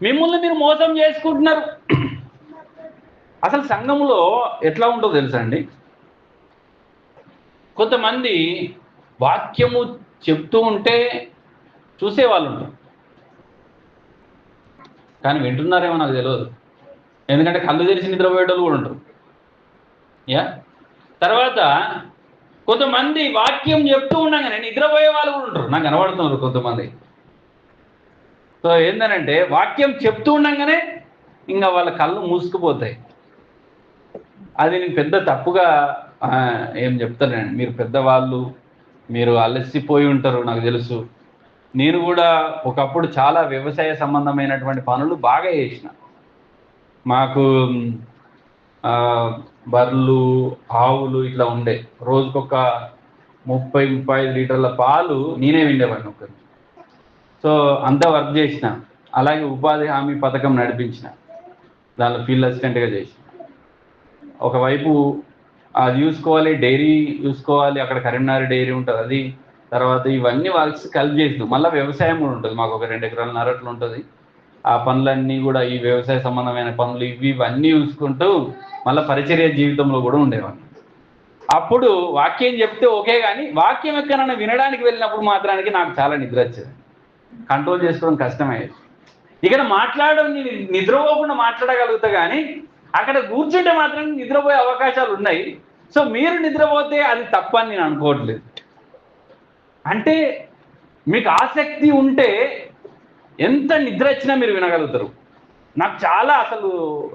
మిమ్మల్ని మీరు మోసం చేసుకుంటున్నారు. అసలు సంఘంలో ఎట్లా ఉంటుందో తెలుసా అండి? కొంతమంది వాక్యము చెప్తూ ఉంటే చూసేవాళ్ళు ఉంటారు, కానీ వింటున్నారేమో నాకు తెలియదు. ఎందుకంటే కళ్ళు తెరిచి నిద్రపోయేటోళ్ళు కూడా ఉంటారు. తర్వాత కొంతమంది వాక్యం చెప్తూ ఉండగానే నిద్రపోయే వాళ్ళు కూడా ఉంటారు, నాకు కనబడుతున్నారు కొంతమంది. సో ఏంటనంటే వాక్యం చెప్తూ ఉండగానే ఇంకా వాళ్ళ కళ్ళు మూసుకుపోతాయి. అది నేను పెద్ద తప్పుగా ఏం చెప్తానండి, మీరు పెద్దవాళ్ళు, మీరు అలసిపోయి ఉంటారు నాకు తెలుసు. నేను కూడా ఒకప్పుడు చాలా వ్యవసాయ సంబంధమైనటువంటి పనులు బాగా చేసిన. మాకు బర్రెలు, ఆవులు ఇట్లా ఉండే. రోజుకొక 30-35 లీటర్ల పాలు నేనే విండేవాడిని ఒకరికి. సో అంత వర్క్ చేసిన. అలాగే ఉపాధి హామీ పథకం నడిపించిన, దానిలో ఫీల్డ్ అసిస్టెంట్గా చేసిన. ఒకవైపు అది చూసుకోవాలి, డైరీ చూసుకోవాలి, అక్కడ కరీంనగర్ డైరీ ఉంటుంది, అది తర్వాత ఇవన్నీ వర్క్స్ కలిపి చేసినాం. మళ్ళీ వ్యవసాయం కూడా ఉంటుంది, మాకు ఒక 2 ఎకరాల అట్లా ఉంటుంది. ఆ పనులన్నీ కూడా ఈ వ్యవసాయ సంబంధమైన పనులు ఇవన్నీ చూసుకుంటూ మళ్ళీ పరిచర్య జీవితంలో కూడా ఉండేవాడిని. అప్పుడు వాక్యం చెప్తే ఓకే, కానీ వాక్యం ఎక్కడైనా వినడానికి వెళ్ళినప్పుడు మాత్రానికి నాకు చాలా నిద్ర వచ్చేది, కంట్రోల్ చేసుకోవడం కష్టమయ్యేది. ఇక్కడ మాట్లాడడం నేను నిద్రపోకుండా మాట్లాడగలుగుతా, కానీ అక్కడ కూర్చుంటే మాత్రం నిద్రపోయే అవకాశాలు ఉన్నాయి. సో మీరు నిద్రపోతే అది తప్పని నేను అనుకోవట్లేదు. అంటే మీకు ఆసక్తి ఉంటే ఎంత నిద్ర వచ్చినా మీరు వినగలుగుతారు. నాకు చాలా అసలు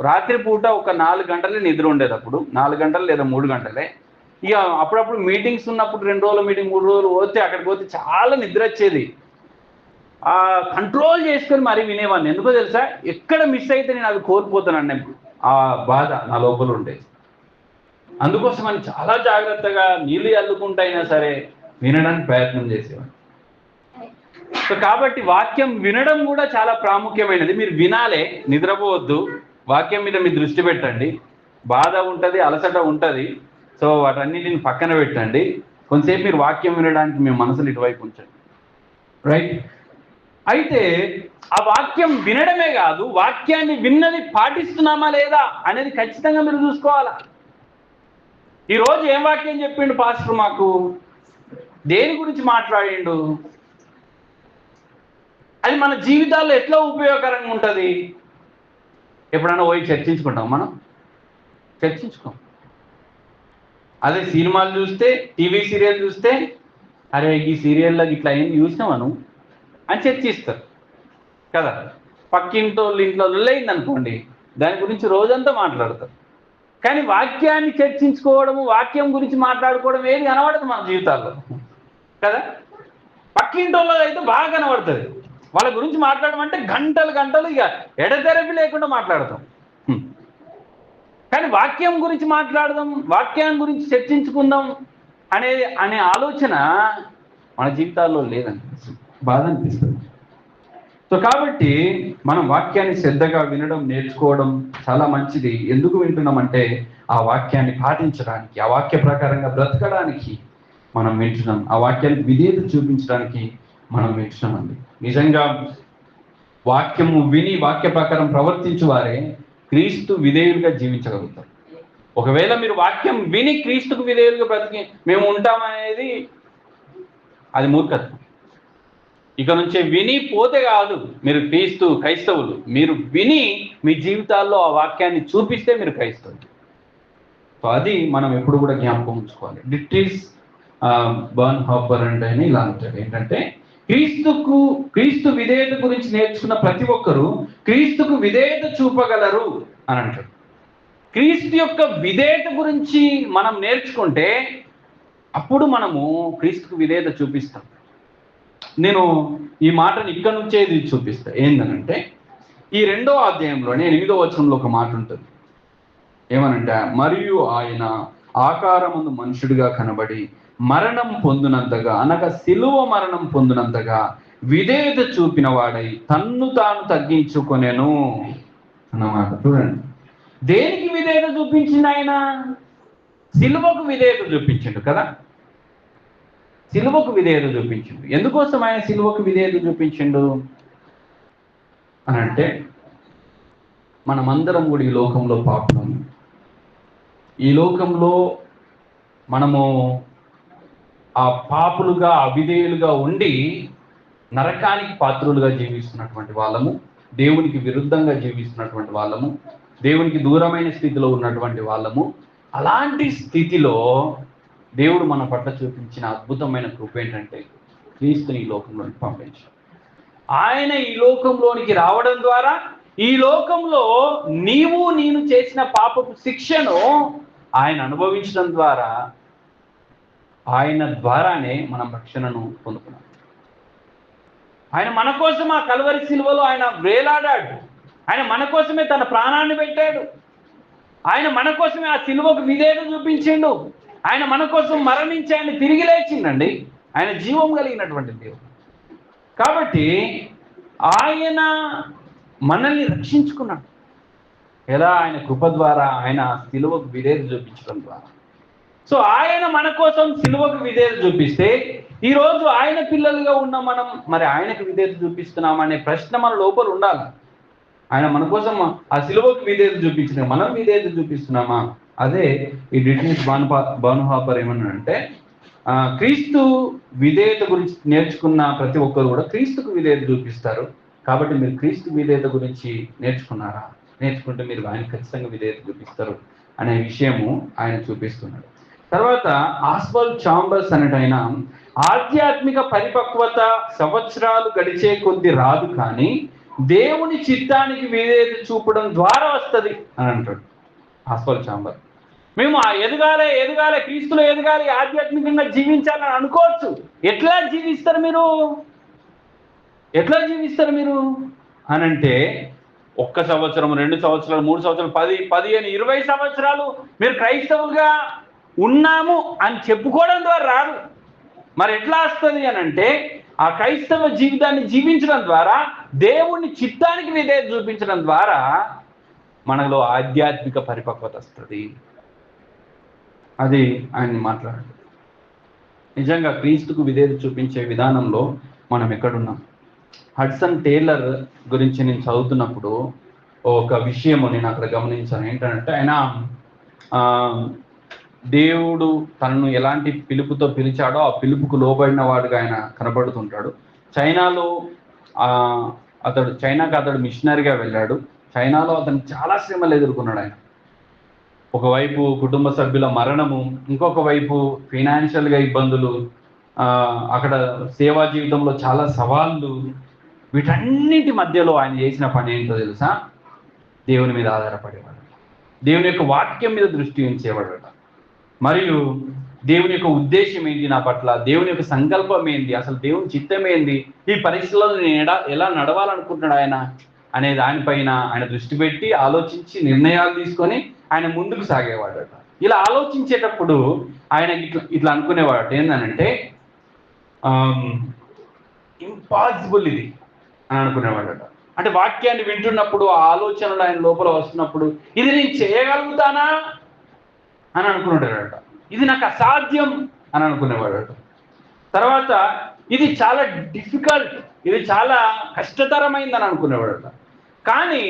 రాత్రిపూట ఒక 4 గంటలే నిద్ర ఉండేది. అప్పుడు 4 గంటలు లేదా 3 గంటలే. ఇక అప్పుడప్పుడు మీటింగ్స్ ఉన్నప్పుడు 2 రోజుల మీటింగ్ 3 రోజులు పోతే అక్కడికి పోతే చాలా నిద్ర వచ్చేది. కంట్రోల్ చేసుకొని మరీ వినేవాడిని. ఎందుకో తెలుసా, ఎక్కడ మిస్ అయితే నేను అది కోల్పోతానండి, ఆ బాధ నా లోపల ఉండేది. అందుకోసమని చాలా జాగ్రత్తగా నీళ్ళు అల్లుకుంటైనా సరే వినడానికి ప్రయత్నం చేసేవాడిని. సో కాబట్టి వాక్యం వినడం కూడా చాలా ప్రాముఖ్యమైనది. మీరు వినాలే, నిద్రపోవద్దు, వాక్యం మీద మీ దృష్టి పెట్టండి. బాధ ఉంటుంది, అలసట ఉంటుంది, సో వాటన్నిటిని పక్కన పెట్టండి. కొంతసేపు మీరు వాక్యం వినడానికి మీ మనసులు ఇటువైపు ఉంచండి, రైట్? అయితే ఆ వాక్యం వినడమే కాదు, వాక్యాన్ని విన్నది పాటిస్తున్నామా లేదా అనేది ఖచ్చితంగా మీరు చూసుకోవాలా. ఈరోజు ఏం వాక్యం చెప్పిండు పాస్టర్, మాకు దేని గురించి మాట్లాడిండు, అది మన జీవితాల్లో ఎట్లా ఉపయోగకరంగా ఉంటుంది? ఎప్పుడైనా పోయి చర్చించుకుంటాం? మనం చర్చించుకోం. అదే సినిమాలు చూస్తే, టీవీ సీరియల్ చూస్తే, అరే ఈ సీరియల్లో ఇట్లా ఏం చూసినావా నువ్వు అని చర్చిస్తారు కదా. పక్కింటోళ్ళు ఇంట్లో లొల్లయింది అనుకోండి, దాని గురించి రోజంతా మాట్లాడతారు. కానీ వాక్యాన్ని చర్చించుకోవడము, వాక్యం గురించి మాట్లాడుకోవడం ఏది కనబడదు మన జీవితాల్లో కదా. పక్కింటోళ్ళు అయితే బాగా కనబడుతుంది. వాళ్ళ గురించి మాట్లాడడం అంటే గంటలు గంటలు ఇక ఎడతెరపి లేకుండా మాట్లాడతాం. కానీ వాక్యం గురించి మాట్లాడదాం, వాక్యం గురించి చర్చించుకుందాం అనే ఆలోచన మన జీవితాల్లో లేదండి. బాధ అనిపిస్తుంది. సో కాబట్టి మనం వాక్యాన్ని శ్రద్ధగా వినడం నేర్చుకోవడం చాలా మంచిది. ఎందుకు వింటున్నామంటే ఆ వాక్యాన్ని పాటించడానికి, ఆ వాక్య ప్రకారంగా బ్రతకడానికి మనం వింటున్నాం. ఆ వాక్యానికి విధేయత చూపించడానికి మనం వింటున్నామండి. నిజంగా వాక్యము విని వాక్య ప్రకారం ప్రవర్తించు వారే క్రీస్తు విధేయులుగా జీవించగలుగుతారు. ఒకవేళ మీరు వాక్యం విని క్రీస్తుకు విధేయులుగా బ్రతికి మేము ఉంటామనేది అది మూర్ఖత్వం. ఇక నుంచే విని పోతే కాదు, మీరు క్రైస్తవులు. మీరు విని మీ జీవితాల్లో ఆ వాక్యాన్ని చూపిస్తే మీరు క్రైస్తవులు. సో అది మనం ఎప్పుడు కూడా జ్ఞాపకం ఉంచుకోవాలి. డిట్రీస్ బర్న్ హాపర్ అంటే ఇలా అంటాడు ఏంటంటే, క్రీస్తు విధేయత గురించి నేర్చుకున్న ప్రతి ఒక్కరూ క్రీస్తుకు విధేయత చూపగలరు అని అంటాడు. క్రీస్తు యొక్క విధేయత గురించి మనం నేర్చుకుంటే అప్పుడు మనము క్రీస్తుకు విధేయత చూపిస్తాం. నేను ఈ మాటను ఇక్కడ నుంచే చూపిస్తా. ఏంటనంటే ఈ 2వ అధ్యాయంలోనే 8వ వచనంలో ఒక మాట ఉంటుంది. ఏమనంటే, మరియు ఆయన ఆకారమందు మనుషుడిగా కనబడి మరణం పొందినంతగా, అనగా శిలువ మరణం పొందినంతగా విధేయత చూపిన వాడై తన్ను తాను తగ్గించుకొనెను అన్నమాట. చూడండి, దేనికి విధేయత చూపించింది ఆయన? శిలువకు విధేయత చూపించిండు కదా. శిలువకు విధేయత చూపించిండు. ఎందుకోసం ఆయన శిలువకు విధేయత చూపించిండు అని అంటే, మనమందరం కూడా ఈ లోకంలో పాపం. ఈ లోకంలో మనము ఆ పాపులుగా, అవిధేయులుగా ఉండి నరకానికి పాత్రులుగా జీవిస్తున్నటువంటి వాళ్ళము, దేవునికి విరుద్ధంగా జీవిస్తున్నటువంటి వాళ్ళము, దేవునికి దూరమైన స్థితిలో ఉన్నటువంటి వాళ్ళము. అలాంటి స్థితిలో దేవుడు మన పట్ల చూపించిన అద్భుతమైన కృప ఏంటంటే క్రీస్తుని ఈ లోకంలోనికి పంపించాడు. ఆయన ఈ లోకంలోనికి రావడం ద్వారా ఈ లోకంలో నేను చేసిన పాపపు శిక్షను ఆయన అనుభవించడం ద్వారా ఆయన ద్వారానే మనం రక్షణను పొందుకున్నాం. ఆయన మన కోసం ఆ కల్వరి శిలువలో ఆయన వేలాడాడు. ఆయన మన కోసమే తన ప్రాణాన్ని పెట్టాడు. ఆయన మన కోసమే ఆ శిలువకు విధేయత చూపించిండు. ఆయన మన కోసం మరణించి ఆయన తిరిగి లేచిండండి. ఆయన జీవం కలిగినటువంటి దేవుడు. కాబట్టి ఆయన మనల్ని రక్షించుకున్నాడు. ఎలా? ఆయన కృప ద్వారా, ఆయన శిలువకు విధేయత చూపించడం ద్వారా. సో ఆయన మన కోసం శిలువకు విధేయత చూపిస్తే ఈరోజు ఆయన పిల్లలుగా ఉన్న మనం మరి ఆయనకు విధేయత చూపిస్తున్నామనే ప్రశ్న మన లోపల ఉండాలి. ఆయన మన కోసం ఆ శిలువకు విధేయత చూపించిన మనం విధేయత చూపిస్తున్నామా? అదే ఈ డిట్నిస్ బానుహాపర్ ఏమన్నాడంటే, క్రీస్తు విధేయత గురించి నేర్చుకున్న ప్రతి ఒక్కరు కూడా క్రీస్తుకు విధేయత చూపిస్తారు. కాబట్టి మీరు క్రీస్తు విధేయత గురించి నేర్చుకున్నారా? నేర్చుకుంటే మీరు ఆయన ఖచ్చితంగా విధేయత చూపిస్తారు అనే విషయము ఆయన చూపిస్తున్నాడు. తర్వాత ఆస్వాల్డ్ చాంబర్స్ అనేటైన ఆధ్యాత్మిక పరిపక్వత సంవత్సరాలు గడిచే కొద్ది రాదు, కానీ దేవుని చిత్తానికి విధేయత చూపడం ద్వారా వస్తుంది అని అంటాడు ఆస్వాల్డ్ చాంబర్. మేము ఎదగాలి, క్రీస్తులో ఎదగాలి, ఆధ్యాత్మికంగా జీవించాలని అనుకోవచ్చు. ఎట్లా జీవిస్తారు మీరు అని అంటే, 1 సంవత్సరం, 2 సంవత్సరాలు, 3 సంవత్సరాలు, 10, 15, 20 సంవత్సరాలు మీరు క్రైస్తవులుగా ఉన్నాము అని చెప్పుకోవడం ద్వారా రాదు. మరి ఎట్లా వస్తుంది అని అంటే, ఆ క్రైస్తవ జీవితాన్ని జీవించడం ద్వారా, దేవుని చిత్తానికి విధేయత చూపించడం ద్వారా మనలో ఆధ్యాత్మిక పరిపక్వత వస్తుంది. అది ఆయన్ని మాట్లాడారు. నిజంగా క్రీస్తుకు విధేయత చూపించే విధానంలో మనం ఎక్కడున్నాం? హడ్సన్ టేలర్ గురించి నేను చదువుతున్నప్పుడు ఒక విషయము నేను అక్కడ గమనించాను. ఏంటంటే, ఆయన దేవుడు తనను ఎలాంటి పిలుపుతో పిలిచాడో ఆ పిలుపుకు లోబడిన వాడుగా ఆయన కనబడుతుంటాడు. చైనాకు అతడు మిషనరీగా వెళ్ళాడు. చైనాలో అతను చాలా శ్రమలు ఎదుర్కొన్నాడు. ఆయన ఒకవైపు కుటుంబ సభ్యుల మరణము, ఇంకొక వైపు ఫైనాన్షియల్గా ఇబ్బందులు, అక్కడ సేవా జీవితంలో చాలా సవాళ్ళు. వీటన్నిటి మధ్యలో ఆయన చేసిన పని ఏంటో తెలుసా? దేవుని మీద ఆధారపడేవాడు, దేవుని యొక్క వాక్యం మీద దృష్టి ఉంచేవాడు. మరియు దేవుని యొక్క ఉద్దేశం ఏంటి నా పట్ల, దేవుని యొక్క సంకల్పం ఏంటి, అసలు దేవుని చిత్తం ఏంటి, ఈ పరిస్థితుల్లో నేను ఎలా నడవాలనుకుంటున్నాడు ఆయన అనే దానిపైన ఆయన దృష్టి పెట్టి ఆలోచించి నిర్ణయాలు తీసుకొని ఆయన ముందుకు సాగేవాడట. ఇలా ఆలోచించేటప్పుడు ఆయన ఇట్లా అనుకునేవాడట, ఏంటనంటే ఇంపాసిబుల్ ఇది అని అనుకునేవాడట. అంటే వాక్యాన్ని వింటున్నప్పుడు ఆ ఆలోచనలు ఆయన లోపల వస్తున్నప్పుడు, ఇది నేను చేయగలుగుతానా అని అనుకునేవాడట. ఇది నాకు అసాధ్యం అని అనుకునేవాడట. తర్వాత ఇది చాలా డిఫికల్ట్, ఇది చాలా కష్టతరమైందని అనుకునేవాడట. కానీ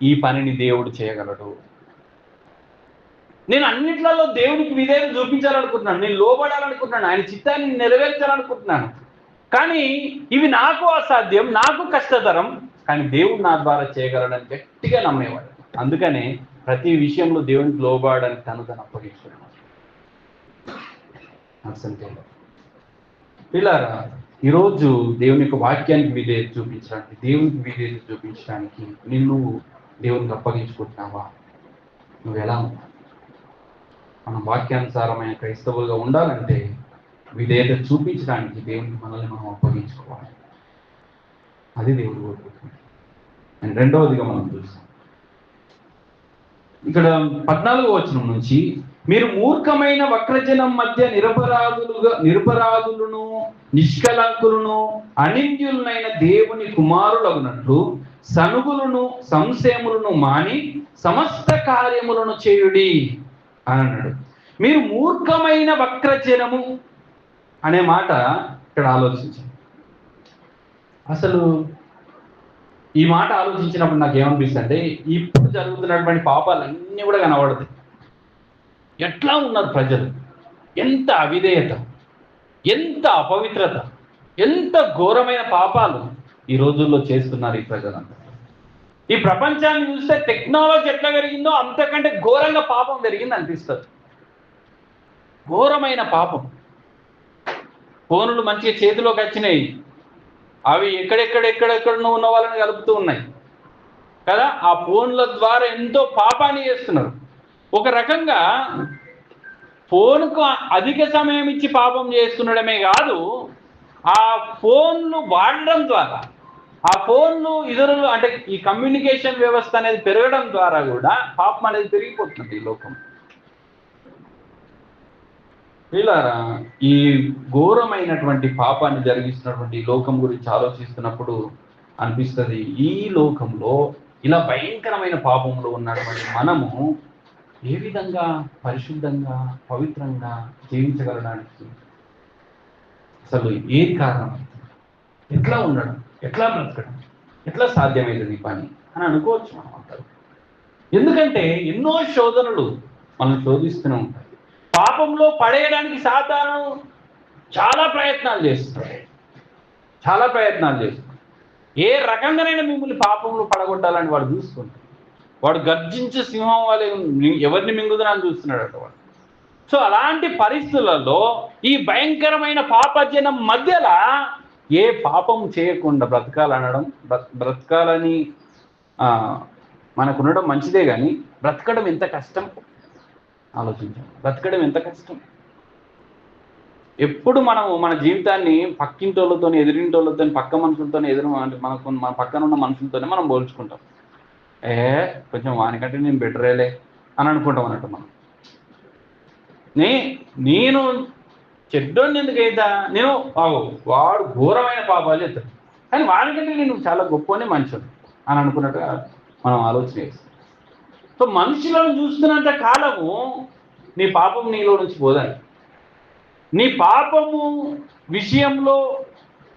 ఈ పనిని దేవుడు చేయగలడు. నేను అన్నిట్లలో దేవునికి విధేయత చూపించాలనుకుంటున్నాను, నేను లోబడాలనుకుంటున్నాను, ఆయన చిత్తాన్ని నెరవేర్చాలనుకుంటున్నాను. కానీ ఇవి నాకు అసాధ్యం, నాకు కష్టతరం, కానీ దేవుడు నా ద్వారా చేయగలడని గట్టిగా నమ్మేవాడు. అందుకనే ప్రతి విషయంలో దేవునికి లోబడడానికి తను అప్పగించుకున్నాడు. పిల్లారా, ఈరోజు దేవుని యొక్క వాక్యానికి విధేయత చూపించడానికి, దేవునికి విధేయత చూపించడానికి నిన్ను దేవునికి అప్పగించుకుంటున్నావా? నువ్వు ఎలా ఉన్నావు? మనం వాక్యానుసారమైన క్రైస్తవులుగా ఉండాలంటే విధేయత చూపించడానికి దేవునికి మనల్ని మనం అప్పగించుకోవాలి. అది దేవుడు కోరుకుంటుంది. అండ్ రెండవదిగా మనం చూస్తాం ఇక్కడ 14వ వచనం నుంచి, మీరు మూర్ఖమైన వక్రజనం మధ్య నిరపరాధులను నిష్కలంకులను అనింద్యులనైన దేవుని కుమారులగునట్లు సనుగులను సంశయములను మాని సమస్త కార్యములను చేయుడి అని అన్నాడు. మీరు మూర్ఖమైన వక్రజనము అనే మాట ఇక్కడ ఆలోచించండి. అసలు ఈ మాట ఆలోచించినప్పుడు నాకు ఏమనిపిస్తుంది అంటే, ఇప్పుడు జరుగుతున్నటువంటి పాపాలన్నీ కూడా కనబడతాయి. ఎట్లా ఉన్నారు ప్రజలు, ఎంత అవిధేయత, ఎంత అపవిత్రత, ఎంత ఘోరమైన పాపాలు ఈ రోజుల్లో చేస్తున్నారు ఈ ప్రజలంతా. ఈ ప్రపంచాన్ని చూస్తే టెక్నాలజీ ఎట్లా పెరిగిందో అంతకంటే ఘోరంగా పాపం పెరిగింది అనిపిస్తుంది. ఘోరమైన పాపం. ఫోన్లు మంచిగా చేతిలోకి వచ్చినాయి, అవి ఎక్కడెక్కడెక్కడెక్కడనో ఉన్న వాళ్ళని కలుపుతూ ఉన్నాయి కదా. ఆ ఫోన్ల ద్వారా ఎంతో పాపాన్ని చేస్తున్నారు. ఒక రకంగా ఫోన్కు అధిక సమయం ఇచ్చి పాపం చేస్తుండడమే కాదు, ఆ ఫోన్లు వాడడం ద్వారా, ఆ ఫోన్లు ఇతరులు అంటే ఈ కమ్యూనికేషన్ వ్యవస్థ అనేది పెరగడం ద్వారా కూడా పాపం అనేది పెరిగిపోతుంది ఈ లోకం. వీళ్ళారా, ఈ ఘోరమైనటువంటి పాపాన్ని జరిగిస్తున్నటువంటి ఈ లోకం గురించి ఆలోచిస్తున్నప్పుడు అనిపిస్తుంది, ఈ లోకంలో ఇలా భయంకరమైన పాపంలో ఉన్నటువంటి మనము ఏ విధంగా పరిశుద్ధంగా పవిత్రంగా జీవించగలడానికి అసలు ఏది కారణం, ఎట్లా ఉండడం, ఎట్లా బ్రతకడం, ఎట్లా సాధ్యమైనది ఈ పని అని అనుకోవచ్చు మనం అందరూ. ఎందుకంటే ఎన్నో శోధనలు మనం శోధిస్తూనే ఉంటాయి. పాపంలో పడేయడానికి సాతాను చాలా ప్రయత్నాలు చేస్తున్నాడు, చాలా ప్రయత్నాలు చేస్తున్నాడు. ఏ రకంగానైనా మిమ్మల్ని పాపంలో పడగొట్టాలని వాడు చూస్తుంటాడు. వాడు గర్జించే సింహం వలె ఎవరిని మింగుదనని చూస్తున్నాడట వాడు. సో అలాంటి పరిస్థితులలో ఈ భయంకరమైన పాపజనం మధ్యలో ఏ పాపం చేయకుండా బ్రతకాలనడం, బ్రతకాలని మనకు ఉండడం మంచిదే, కానీ బ్రతకడం ఎంత కష్టం ఆలోచించాలి. బ్రతకడం ఎంత కష్టం. ఎప్పుడు మనము మన జీవితాన్ని పక్కింటోళ్ళతో, ఎదురింటోళ్ళతో, పక్క మనుషులతో, మన పక్కన ఉన్న మనుషులతోనే మనం పోల్చుకుంటాం. కొంచెం వానికంటే నేను బెటరేలే అని అనుకుంటాం అన్నట్టు. మనం నేను చెడ్డోని ఎందుకైతా, నేను వాడు ఘోరమైన పాపాలు చేస్తాడు, కానీ వానికంటే నేను చాలా గొప్పనే మంచోడు అని అనుకున్నట్టుగా మనం ఆలోచన చేస్తాం. సో మనుషులను చూస్తున్నంత కాలము నీ పాపం నీలో నుంచి పోదాలి. నీ పాపము విషయంలో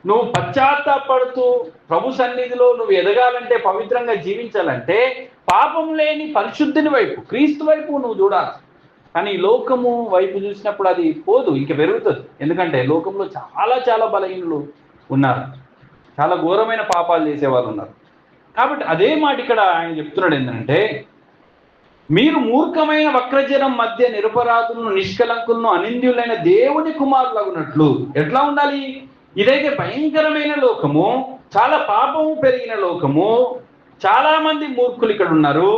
నువ్వు పశ్చాత్తాపడుతూ ప్రభు సన్నిధిలో నువ్వు ఎదగాలంటే, పవిత్రంగా జీవించాలంటే పాపం లేని పరిశుద్ధిని వైపు, క్రీస్తు వైపు నువ్వు చూడాలి. కానీ ఈ లోకము వైపు చూసినప్పుడు అది పోదు, ఇంక పెరుగుతుంది. ఎందుకంటే లోకంలో చాలా చాలా బలహీనులు ఉన్నారు, చాలా ఘోరమైన పాపాలు చేసేవాళ్ళు ఉన్నారు. కాబట్టి అదే మాట ఇక్కడ ఆయన చెప్తున్నాడు ఏంటంటే, మీరు మూర్ఖమైన వక్రజనం మధ్య నిరపరాధులను, నిష్కలంకులను, అనింద్యులైన దేవుని కుమారులగునట్లు ఎట్లా ఉండాలి? ఇదైతే భయంకరమైన లోకము, చాలా పాపము పెరిగిన లోకము, చాలా మంది మూర్ఖులు ఇక్కడ ఉన్నారు,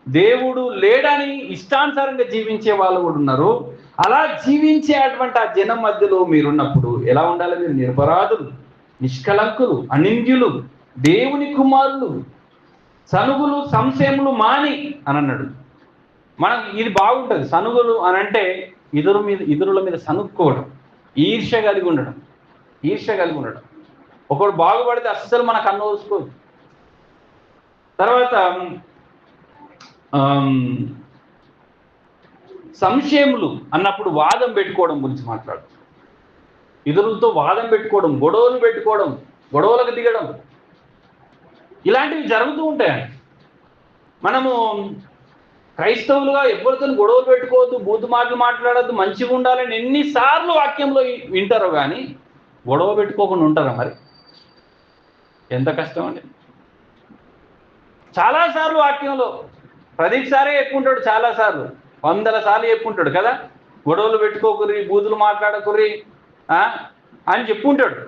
దేవుడు లేడని ఇష్టానుసారంగా జీవించే వాళ్ళు కూడా ఉన్నారు. అలా జీవించే అటువంటి ఆ జనం మధ్యలో మీరున్నప్పుడు ఎలా ఉండాలి? మీరు నిరపరాధులు, నిష్కలంకులు, అనింద్యులు, దేవుని కుమారులు, సనుగులు సంశయములు మాని అని అన్నాడు. మనం ఇది బాగుంటుంది. సనుగులు అని అంటే ఇతరుల మీద సనుక్కోవడం, ఈర్ష్య కలిగి ఉండడం. ఒకడు బాగుపడితే అస్సలు మనకు అన్నోసుకోదు. తర్వాత సంశయములు అన్నప్పుడు వాదం పెట్టుకోవడం గురించి మాట్లాడు. ఇతరులతో వాదం పెట్టుకోవడం, గొడవలు పెట్టుకోవడం, గొడవలకు దిగడం, ఇలాంటివి జరుగుతూ ఉంటాయండి. మనము క్రైస్తవులుగా ఎవరితో గొడవలు పెట్టుకోవద్దు, బూతు మాటలు మాట్లాడద్దు, మంచిగా ఉండాలని ఎన్నిసార్లు వాక్యంలో వింటారో కానీ గొడవ పెట్టుకోకుండా ఉంటారా? మరి ఎంత కష్టం అండి. చాలాసార్లు వాక్యంలో ప్రదీప్ సారే చెప్పుకుంటాడు, చాలాసార్లు 100 సార్లు చెప్పుకుంటాడు కదా, గొడవలు పెట్టుకోకుర్రి, బూతులు మాట్లాడకుర్రి అని చెప్పుకుంటాడు.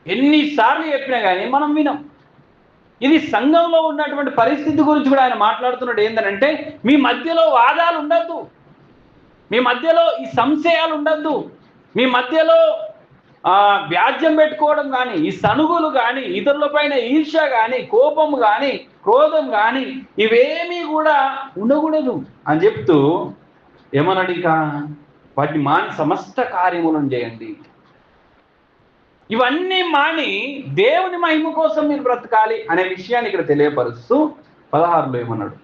ఎన్నిసార్లు చెప్పినా కానీ మనం వినం. ఇది సంఘంలో ఉన్నటువంటి పరిస్థితి గురించి కూడా ఆయన మాట్లాడుతున్నాడు. ఏంటంటే మీ మధ్యలో వాదాలు ఉండద్దు, మీ మధ్యలో ఈ సంశయాలు ఉండద్దు, మీ మధ్యలో వ్యాజ్యం పెట్టుకోవడం కానీ, ఈ సనుగులు కానీ, ఇతరులపైన ఈర్ష్య కానీ, కోపం కానీ, క్రోధం కానీ ఇవేమీ కూడా ఉండకూడదు అని చెప్తూ ఏమన్నాడు? ఇంకా వాటిని మాని సమస్త కార్యములను చేయండి. ఇవన్నీ మాని దేవుని మహిమ కోసం మీరు బ్రతకాలి అనే విషయాన్ని ఇక్కడ తెలియపరుస్తూ 16లో ఏమన్నాడు?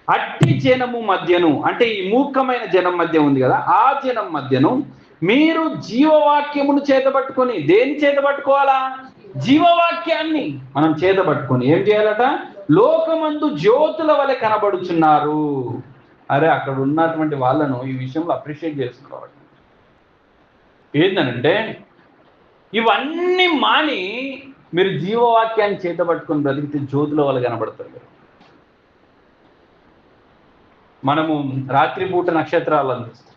అట్టి జనము మధ్యను, అంటే ఈ మూర్ఖమైన జనం మధ్య ఉంది కదా, ఆ జనం మధ్యను మీరు జీవవాక్యమును చేతబట్టుకొని, దేని చేతబట్టుకోవాలా? జీవవాక్యాన్ని మనం చేతబట్టుకొని ఏం చేయాలట? లోకమందు జ్యోతుల వలె కనబడుచున్నారు. అరే అక్కడ ఉన్నటువంటి వాళ్ళను ఈ విషయంలో అప్రిషియేట్ చేసుకోవాలి. ఏంటంటే ఇవన్నీ మాని మీరు జీవవాక్యాన్ని చేతబట్టుకొని బ్రతికితే జ్యోతుల వల్ల కనబడతారు. మీరు మనము రాత్రిపూట నక్షత్రాలు అనిపిస్తాం,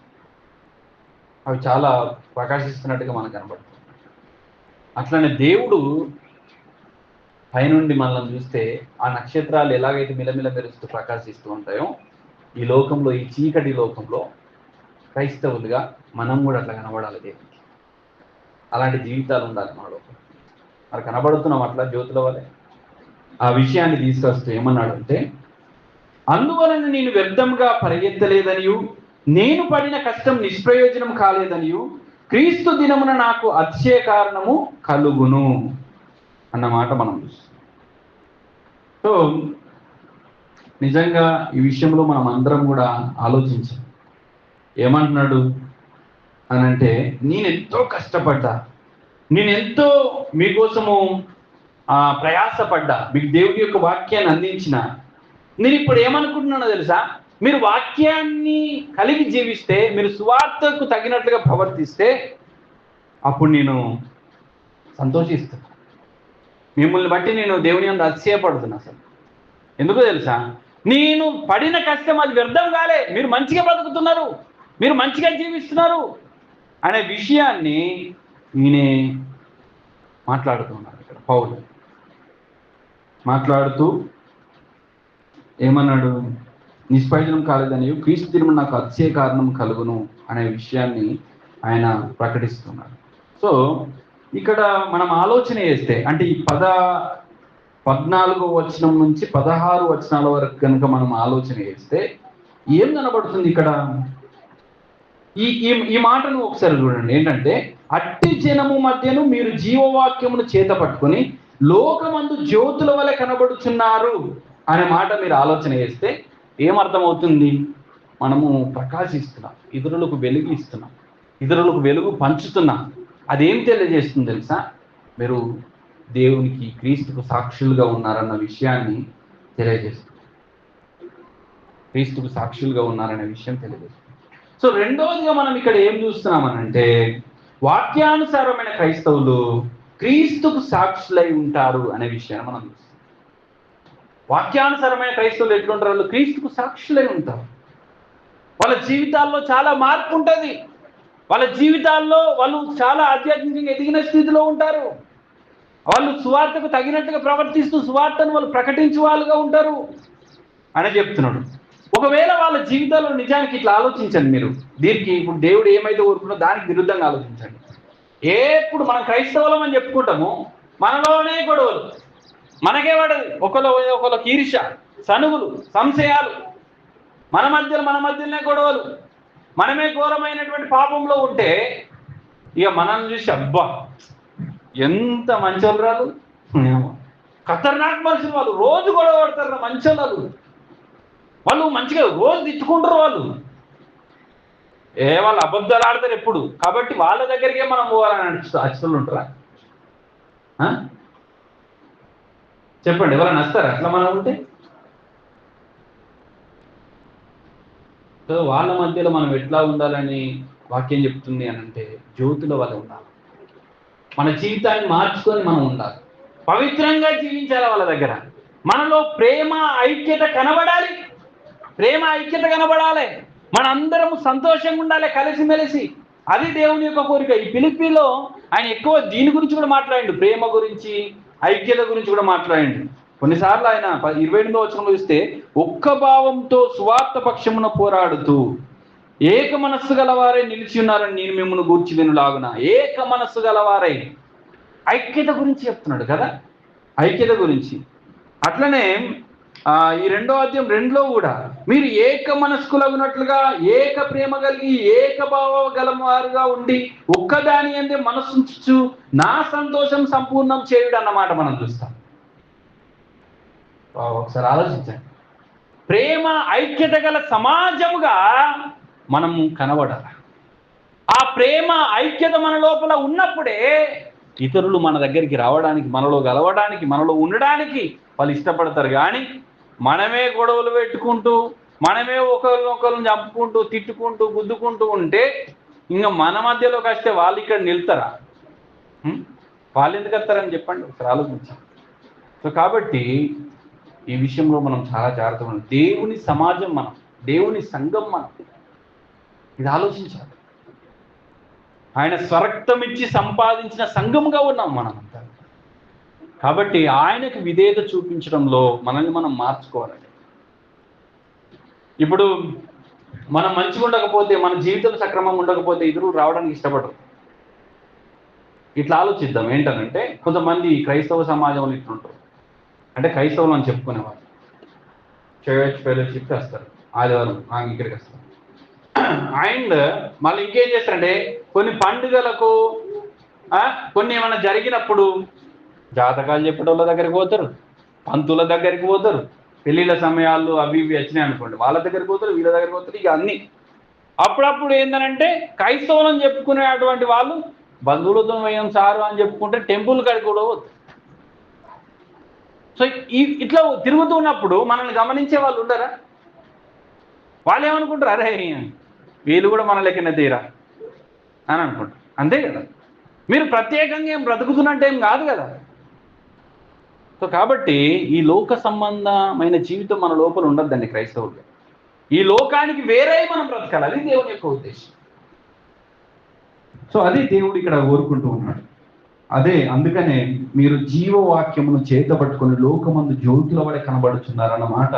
అవి చాలా ప్రకాశిస్తున్నట్టుగా మనకు కనబడుతుంది. అట్లనే దేవుడు పైనుండి మనల్ని చూస్తే ఆ నక్షత్రాలు ఎలాగైతే మిలమిల మెరుస్తూ ప్రకాశిస్తూ ఉంటాయో, ఈ లోకంలో, ఈ చీకటి లోకంలో క్రైస్తవులుగా మనం కూడా అట్లా కనబడాలి దేవుడికి. అలాంటి జీవితాలు ఉండాలి మనలో. మరి కనబడుతున్నాం అట్లా జ్యోతుల వలె. ఆ విషయాన్ని తీసుకొస్తూ ఏమన్నాడంటే, అందువలన నేను వ్యర్థంగా పరిగెత్తలేదనియు నేను పడిన కష్టం నిష్ప్రయోజనం కాలేదనియు క్రీస్తు దినమున నాకు అతిశయ కారణము కలుగును అన్నమాట మనం చూస్తాం. సో నిజంగా ఈ విషయంలో మనం అందరం కూడా ఆలోచించాం. ఏమంటున్నాడు అనంటే, నేనెంతో కష్టపడ్డా, నేనెంతో మీకోసము ప్రయాసపడ్డా, మీకు దేవుడి యొక్క వాక్యాన్ని అందించిన, నేను ఇప్పుడు ఏమనుకుంటున్నానో తెలుసా, మీరు వాక్యాన్ని కలిగి జీవిస్తే, మీరు సువార్తకు తగినట్లుగా ప్రవర్తిస్తే అప్పుడు నేను సంతోషిస్తాను. మిమ్మల్ని బట్టి నేను దేవుని యందు అతిశయపడుతున్నా. అసలు ఎందుకో తెలుసా, నేను పడిన కష్టం అది వ్యర్థం కాలే, మీరు మంచిగా బతుకుతున్నారు, మీరు మంచిగా జీవిస్తున్నారు అనే విషయాన్ని ఈయనే మాట్లాడుతున్నారు. ఇక్కడ పౌలు మాట్లాడుతూ ఏమన్నాడు, నిష్ప్రయోజనం కాలేదని క్రీస్తు దినమున నాకు అతిశయ కారణం కలుగును అనే విషయాన్ని ఆయన ప్రకటిస్తున్నాడు. సో ఇక్కడ మనం ఆలోచన చేస్తే, అంటే ఈ 14వ వచనం నుంచి 16 వచనాల వరకు కనుక మనం ఆలోచన చేస్తే ఏం కనబడుతుంది ఇక్కడ? ఈ మాటను ఒకసారి చూడండి. ఏంటంటే, అట్టి జనము మధ్యను మీరు జీవవాక్యమును చేత పట్టుకొని లోకమందు జ్యోతుల వలె కనబడుచున్నారు అనే మాట మీరు ఆలోచన చేస్తే ఏమర్థమవుతుంది? మనము ప్రకాశిస్తున్నాం, ఇతరులకు వెలుగు ఇస్తున్నాం, ఇతరులకు వెలుగు పంచుతున్నాం. అదేం తెలియజేస్తుంది తెలుసా? మీరు దేవునికి, క్రీస్తుకు సాక్షులుగా ఉన్నారన్న విషయాన్ని తెలియజేస్తుంది. క్రీస్తుకు సాక్షులుగా ఉన్నారనే విషయం తెలియజేస్తుంది. సో రెండవదిగా మనం ఇక్కడ ఏం చూస్తున్నామనంటే, వాక్యానుసారమైన క్రైస్తవులు క్రీస్తుకు సాక్షులై ఉంటారు అనే విషయాన్ని మనం చూస్తాం. వాక్యానుసారమైన క్రైస్తవులు ఎట్లుంటారు? వాళ్ళు క్రీస్తుకు సాక్షులై ఉంటారు. వాళ్ళ జీవితాల్లో చాలా మార్పు ఉంటుంది. వాళ్ళ జీవితాల్లో వాళ్ళు చాలా ఆధ్యాత్మికంగా ఎదిగిన స్థితిలో ఉంటారు. వాళ్ళు సువార్తకు తగినట్టుగా ప్రవర్తిస్తూ సువార్తను వాళ్ళు ప్రకటించే వాళ్ళుగా ఉంటారు అని చెప్తున్నాడు. ఒకవేళ వాళ్ళ జీవితాల్లో నిజానికి ఇట్లా ఆలోచించండి మీరు. దీనికి ఇప్పుడు దేవుడు ఏమైతే కోరుకున్నా దానికి విరుద్ధంగా ఆలోచించండి. ఎప్పుడు మనం క్రైస్తవులం అని చెప్పుకుంటాము, మనలోనే గొడవలు, మనకే పడదు, ఒకళ్ళకి ఈర్ష్య, సనుగులు, సంశయాలు, మన మధ్యలోనే గొడవలు, మనమే ఘోరమైనటువంటి పాపంలో ఉంటే ఇక మనల్ని చూసి అబ్బా ఎంత మంచోళ్ళు రాదు, ఖతర్నాక్ మనుషులు వాళ్ళు, రోజు గొడవ పడతారు. మంచోళ్ళు వాళ్ళు మంచిగా రోజు తిట్టుకుంటారు. వాళ్ళు అబద్ధాలు ఆడతారు ఎప్పుడు. కాబట్టి వాళ్ళ దగ్గరికే మనం పోవాలని అచ్చులు ఉంటారా? చెప్పండి, ఎవరైనా వస్తారా అట్లా మనం ఉంటే? సో వాళ్ళ మధ్యలో మనం ఎట్లా ఉండాలని వాక్యం చెప్తుంది అని అంటే, జ్యోతుల వల్ల ఉండాలి. మన జీవితాన్ని మార్చుకొని మనం ఉండాలి, పవిత్రంగా జీవించాలి. వాళ్ళ దగ్గర మనలో ప్రేమ ఐక్యత కనబడాలి. మన అందరము సంతోషంగా ఉండాలి, కలిసిమెలిసి. అది దేవుని యొక్క కోరిక. ఈ ఫిలిప్పీలో ఆయన ఎక్కువ దీని గురించి కూడా మాట్లాడిండు, ప్రేమ గురించి, ఐక్యత గురించి కూడా మాట్లాడిండు. కొన్నిసార్లు ఆయన 28వ వచనంలో చూస్తే, ఒక్క భావంతో సువార్త పక్షమున పోరాడుతూ ఏక మనస్సు గలవారై నిలిచి ఉన్నారని నేను మిమ్మల్ని గూర్చి వినులాగున. ఏక మనస్సు గలవారై, ఐక్యత గురించి చెప్తున్నాడు కదా, ఐక్యత గురించి. అట్లనే ఈ 2వ అధ్యాయం 2లో కూడా మీరు ఏక మనస్కులగునట్లుగా ఏక ప్రేమ కలిగి ఏక భావ గలవారుగా ఉండి ఒక్కదాని అందే మనసుంచు నా సంతోషం సంపూర్ణం చేయుడు అన్నమాట మనం చూస్తాం. ఒకసారి ఆలోచించండి. ప్రేమ ఐక్యత గల సమాజముగా మనము కనబడాలి. ఆ ప్రేమ ఐక్యత మన లోపల ఉన్నప్పుడే ఇతరులు మన దగ్గరికి రావడానికి, మనలో గలవడానికి, మనలో ఉండడానికి వాళ్ళు ఇష్టపడతారు. కానీ మనమే గొడవలు పెట్టుకుంటూ, మనమే ఒకరినొకరిని చంపుకుంటూ, తిట్టుకుంటూ, గుద్దుకుంటూ ఉంటే ఇంకా మన మధ్యలోకి వస్తే వాళ్ళు ఇక్కడ నిలుతారా? వాళ్ళు ఎందుకు వస్తారని చెప్పండి, ఒకసారి ఆలోచించాం. సో కాబట్టి ఈ విషయంలో మనం చాలా జాగ్రత్తగా ఉన్నాం. దేవుని సమాజం మనం, దేవుని సంఘం మనం, ఇది ఆలోచించాలి. ఆయన స్వరక్తం ఇచ్చి సంపాదించిన సంఘముగా ఉన్నాం మనమంతా. కాబట్టి ఆయనకు విధేయత చూపించడంలో మనల్ని మనం మార్చుకోవాలండి. ఇప్పుడు మనం మంచిగా ఉండకపోతే, మన జీవితం సక్రమంగా ఉండకపోతే ఇతరులు రావడానికి ఇష్టపడరు. ఇట్లా ఆలోచిద్దాం. ఏంటనంటే కొంతమంది క్రైస్తవ సమాజంలో ఇట్లుంటారు. అంటే క్రైస్తవులు అని చెప్పుకునేవాళ్ళు చర్చ్ ఫెలోషిప్కి వస్తారు, ఆదివారం ఇక్కడికి వస్తారు. అండ్ మళ్ళీ ఇంకేం చేస్తారంటే కొన్ని పండుగలకు కొన్ని ఏమైనా జరిగినప్పుడు జాతకాలు చెప్పేటోళ్ళ దగ్గరికి పోతారు, పంతుల దగ్గరికి పోతారు, పెళ్ళిళ్ళ సమయాలు అవి ఇవి వచ్చినాయి అనుకోండి వాళ్ళ దగ్గరికి పోతారు, వీళ్ళ దగ్గరికి పోతారు. ఇక అన్నీ అప్పుడప్పుడు ఏంటంటే క్రైస్తవులని చెప్పుకునేటువంటి వాళ్ళు బంధువులతో వేయం సారు అని చెప్పుకుంటే టెంపుల్ కాడికి కూడా పోతారు. సో ఇట్లా తిరుగుతూ ఉన్నప్పుడు మనల్ని గమనించే వాళ్ళు ఉండరా? వాళ్ళు ఏమనుకుంటారు, అరే వీళ్ళు కూడా మన లెక్కనే తీరా అని అనుకుంటారు. అంతే కదా, మీరు ప్రత్యేకంగా ఏం బ్రతుకుతున్నట్టు ఏం కాదు కదా. సో కాబట్టి ఈ లోక సంబంధమైన జీవితం మన లోపల ఉండద్దండి క్రైస్తవులు. ఈ లోకానికి వేరే మనం బ్రతకాలి, అది దేవుని యొక్క ఉద్దేశం. సో అది దేవుడు ఇక్కడ కోరుకుంటూ ఉన్నాడు. అదే అందుకనే మీరు జీవవాక్యమును చేతబట్టుకొని లోకమందు జ్యోతుల వలె కనబడుతున్నారన్న మాట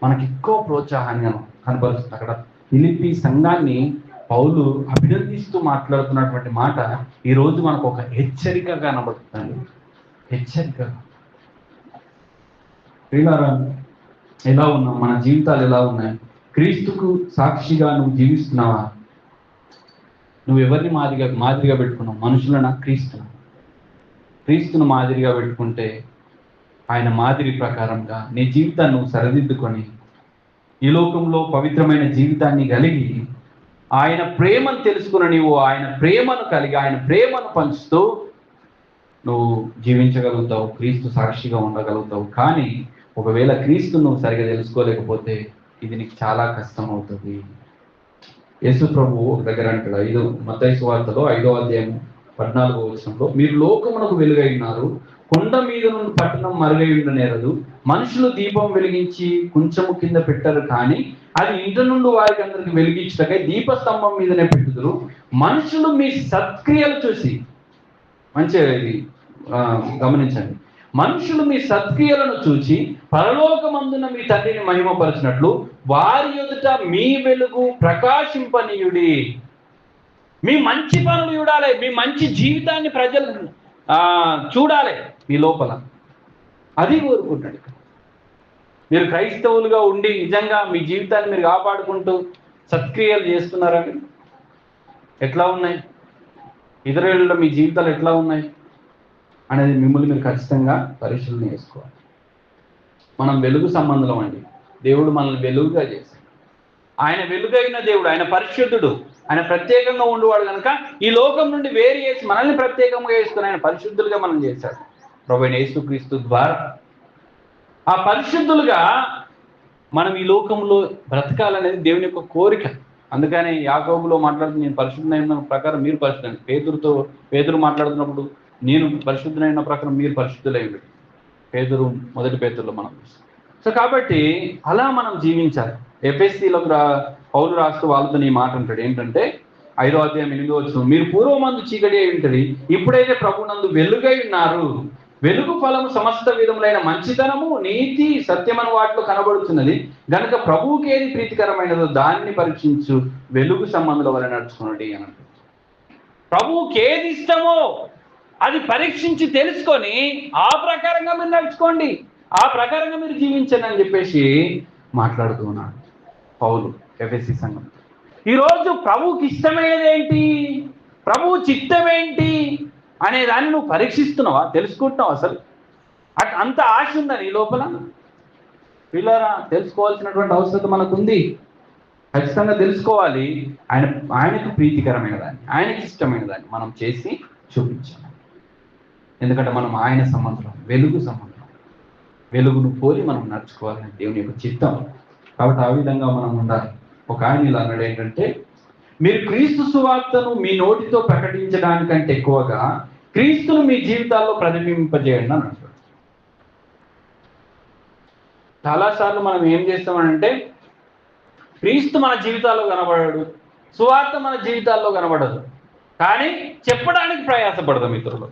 మనకి ఎక్కువ ప్రోత్సాహాన్ని కనబరుస్తుంది. అక్కడ ఫిలిప్పీ సంఘాన్ని పౌలు అభినందిస్తూ మాట్లాడుతున్నటువంటి మాట ఈరోజు మనకు ఒక హెచ్చరిక కనబడుతుంది. హెచ్చరిక. ప్రియులారా, ఎలా ఉన్నాం? మన జీవితాలు ఎలా ఉన్నాయి? క్రీస్తుకు సాక్షిగా నువ్వు జీవిస్తున్నావా? నువ్వు ఎవరిని మాదిరిగా పెట్టుకున్నావు? మనుషులనా? క్రీస్తును మాదిరిగా పెట్టుకుంటే ఆయన మాదిరి ప్రకారంగా నీ జీవితాన్ని నువ్వు సరిదిద్దుకొని ఈ లోకంలో పవిత్రమైన జీవితాన్ని కలిగి ఆయన ప్రేమను తెలుసుకున్న నీవు ఆయన ప్రేమను కలిగి ఆయన ప్రేమను పంచుతూ నువ్వు జీవించగలుగుతావు, క్రీస్తు సాక్షిగా ఉండగలుగుతావు. కానీ ఒకవేళ క్రీస్తు నువ్వు సరిగా తెలుసుకోలేకపోతే ఇది నీకు చాలా కష్టం అవుతుంది. యేసు ప్రభువు ఒక దగ్గర అంటాడు, మత్తయి సువార్తలో 5వ అధ్యాయం 14వ వచనంలో, మీరు లోకమునకు వెలుగై ఉన్నారు, కొండ మీద నుండి పట్టణం మరుగై ఉండనేరదు. మనుషులు దీపం వెలిగించి కొంచెము కింద పెట్టరు, కానీ అది ఇంటి నుండి వారికి అందరికి వెలిగించటకై దీపస్తంభం మీదనే పెట్టుదురు. మనుషులు మీ సత్క్రియలు చూసి, మంచిగా ఇది గమనించండి, మనుషులు మీ సత్క్రియలను చూచి పరలోకమందున మీ తండ్రిని మహిమపరచినట్లు వారి ఎదుట మీ వెలుగు ప్రకాశింపనీయుడి. మీ మంచి పనులు చూడాలి, మీ మంచి జీవితాన్ని ప్రజలు చూడాలి మీ లోపల. అది కోరుకుంటాడు. మీరు క్రైస్తవులుగా ఉండి నిజంగా మీ జీవితాన్ని మీరు కాపాడుకుంటూ సత్క్రియలు చేస్తున్నారని ఎట్లా ఉన్నాయి, ఇతరులలో మీ జీవితాలు ఎట్లా ఉన్నాయి అనేది మిమ్మల్ని మీరు ఖచ్చితంగా పరిశీలన చేసుకోవాలి. మనం వెలుగు సంబంధం అండి. దేవుడు మనల్ని వెలుగుగా చేశాడు. ఆయన వెలుగైన దేవుడు, ఆయన పరిశుద్ధుడు, ఆయన ప్రత్యేకంగా ఉండేవాడు కనుక ఈ లోకం నుండి వేరు చేసి మనల్ని ప్రత్యేకంగా చేసుకుని ఆయన పరిశుద్ధులుగా మనం చేశాడు ప్రభువైన యేసుక్రీస్తు ద్వారా. ఆ పరిశుద్ధులుగా మనం ఈ లోకంలో బ్రతకాలనేది దేవుని యొక్క కోరిక. అందుకని యాకోబులో మాట్లాడుతూ నేను పరిశుద్ధులైన ప్రకారం మీరు పరిశుద్ధులని, పేతురు మాట్లాడుతున్నప్పుడు నేను పరిశుద్ధులైన ప్రకారం మీరు పరిశుద్ధులైన మొదటి పేతురులో మనం. సో కాబట్టి అలా మనం జీవించాలి. ఎఫెసీలో పౌలు రాస్తూ వాళ్ళతో ఈ మాట అంటాడు, ఏంటంటే 5వ అధ్యాయం 8వ వచనం, మీరు పూర్వమందు చీకటి అయి ఉంటుంది, ఇప్పుడైతే ప్రభునందు వెలుగై ఉన్నారు. వెలుగు ఫలము సమస్త విధములైన మంచితనము, నీతి, సత్యమని వాటిలో కనబడుతున్నది గనుక ప్రభువుకి ఏది ప్రీతికరమైనదో దానిని పరీక్షించు, వెలుగు సంబంధుల వల్ల నడుచుకోండి అని అంటారు. ప్రభువుకి ఏది ఇష్టమో అది పరీక్షించి తెలుసుకొని ఆ ప్రకారంగా మీరు నడుచుకోండి, ఆ ప్రకారంగా మీరు జీవించండి అని చెప్పేసి మాట్లాడుతూ ఉన్నాడు పౌలు ఎఫెసీ సంఘం. ఈరోజు ప్రభువుకి ఇష్టమైనది ఏంటి, ప్రభువు చిత్తం ఏంటి అనే దాన్ని నువ్వు పరీక్షిస్తున్నావా, తెలుసుకుంటున్నావు? అసలు అంత ఆశ ఉందని ఈ లోపల? పిల్లరా, తెలుసుకోవాల్సినటువంటి అవసరం మనకుంది. ఖచ్చితంగా తెలుసుకోవాలి. ఆయనకు ప్రీతికరమైన దాన్ని, ఆయనకి ఇష్టమైన దాన్ని మనం చేసి చూపించాలి. ఎందుకంటే మనం ఆయన సంబంధం, వెలుగు సంబంధం, వెలుగును పోలి మనం నడుచుకోవాలని దేవుని యొక్క చిత్తం. కాబట్టి ఆ విధంగా మనం ఉండాలి. ఒక ఆయన ఇలా అన్నాడు, ఏంటంటే మీరు క్రీస్తు సువార్తను మీ నోటితో ప్రకటించడానికంటే ఎక్కువగా క్రీస్తును మీ జీవితాల్లో ప్రతిబింబింపజేయండి అని అంటాడు. చాలాసార్లు మనం ఏం చేస్తామనంటే క్రీస్తు మన జీవితాల్లో కనబడడు, సువార్త మన జీవితాల్లో కనబడదు, కానీ చెప్పడానికి ప్రయాసపడదాం ఇతరులు.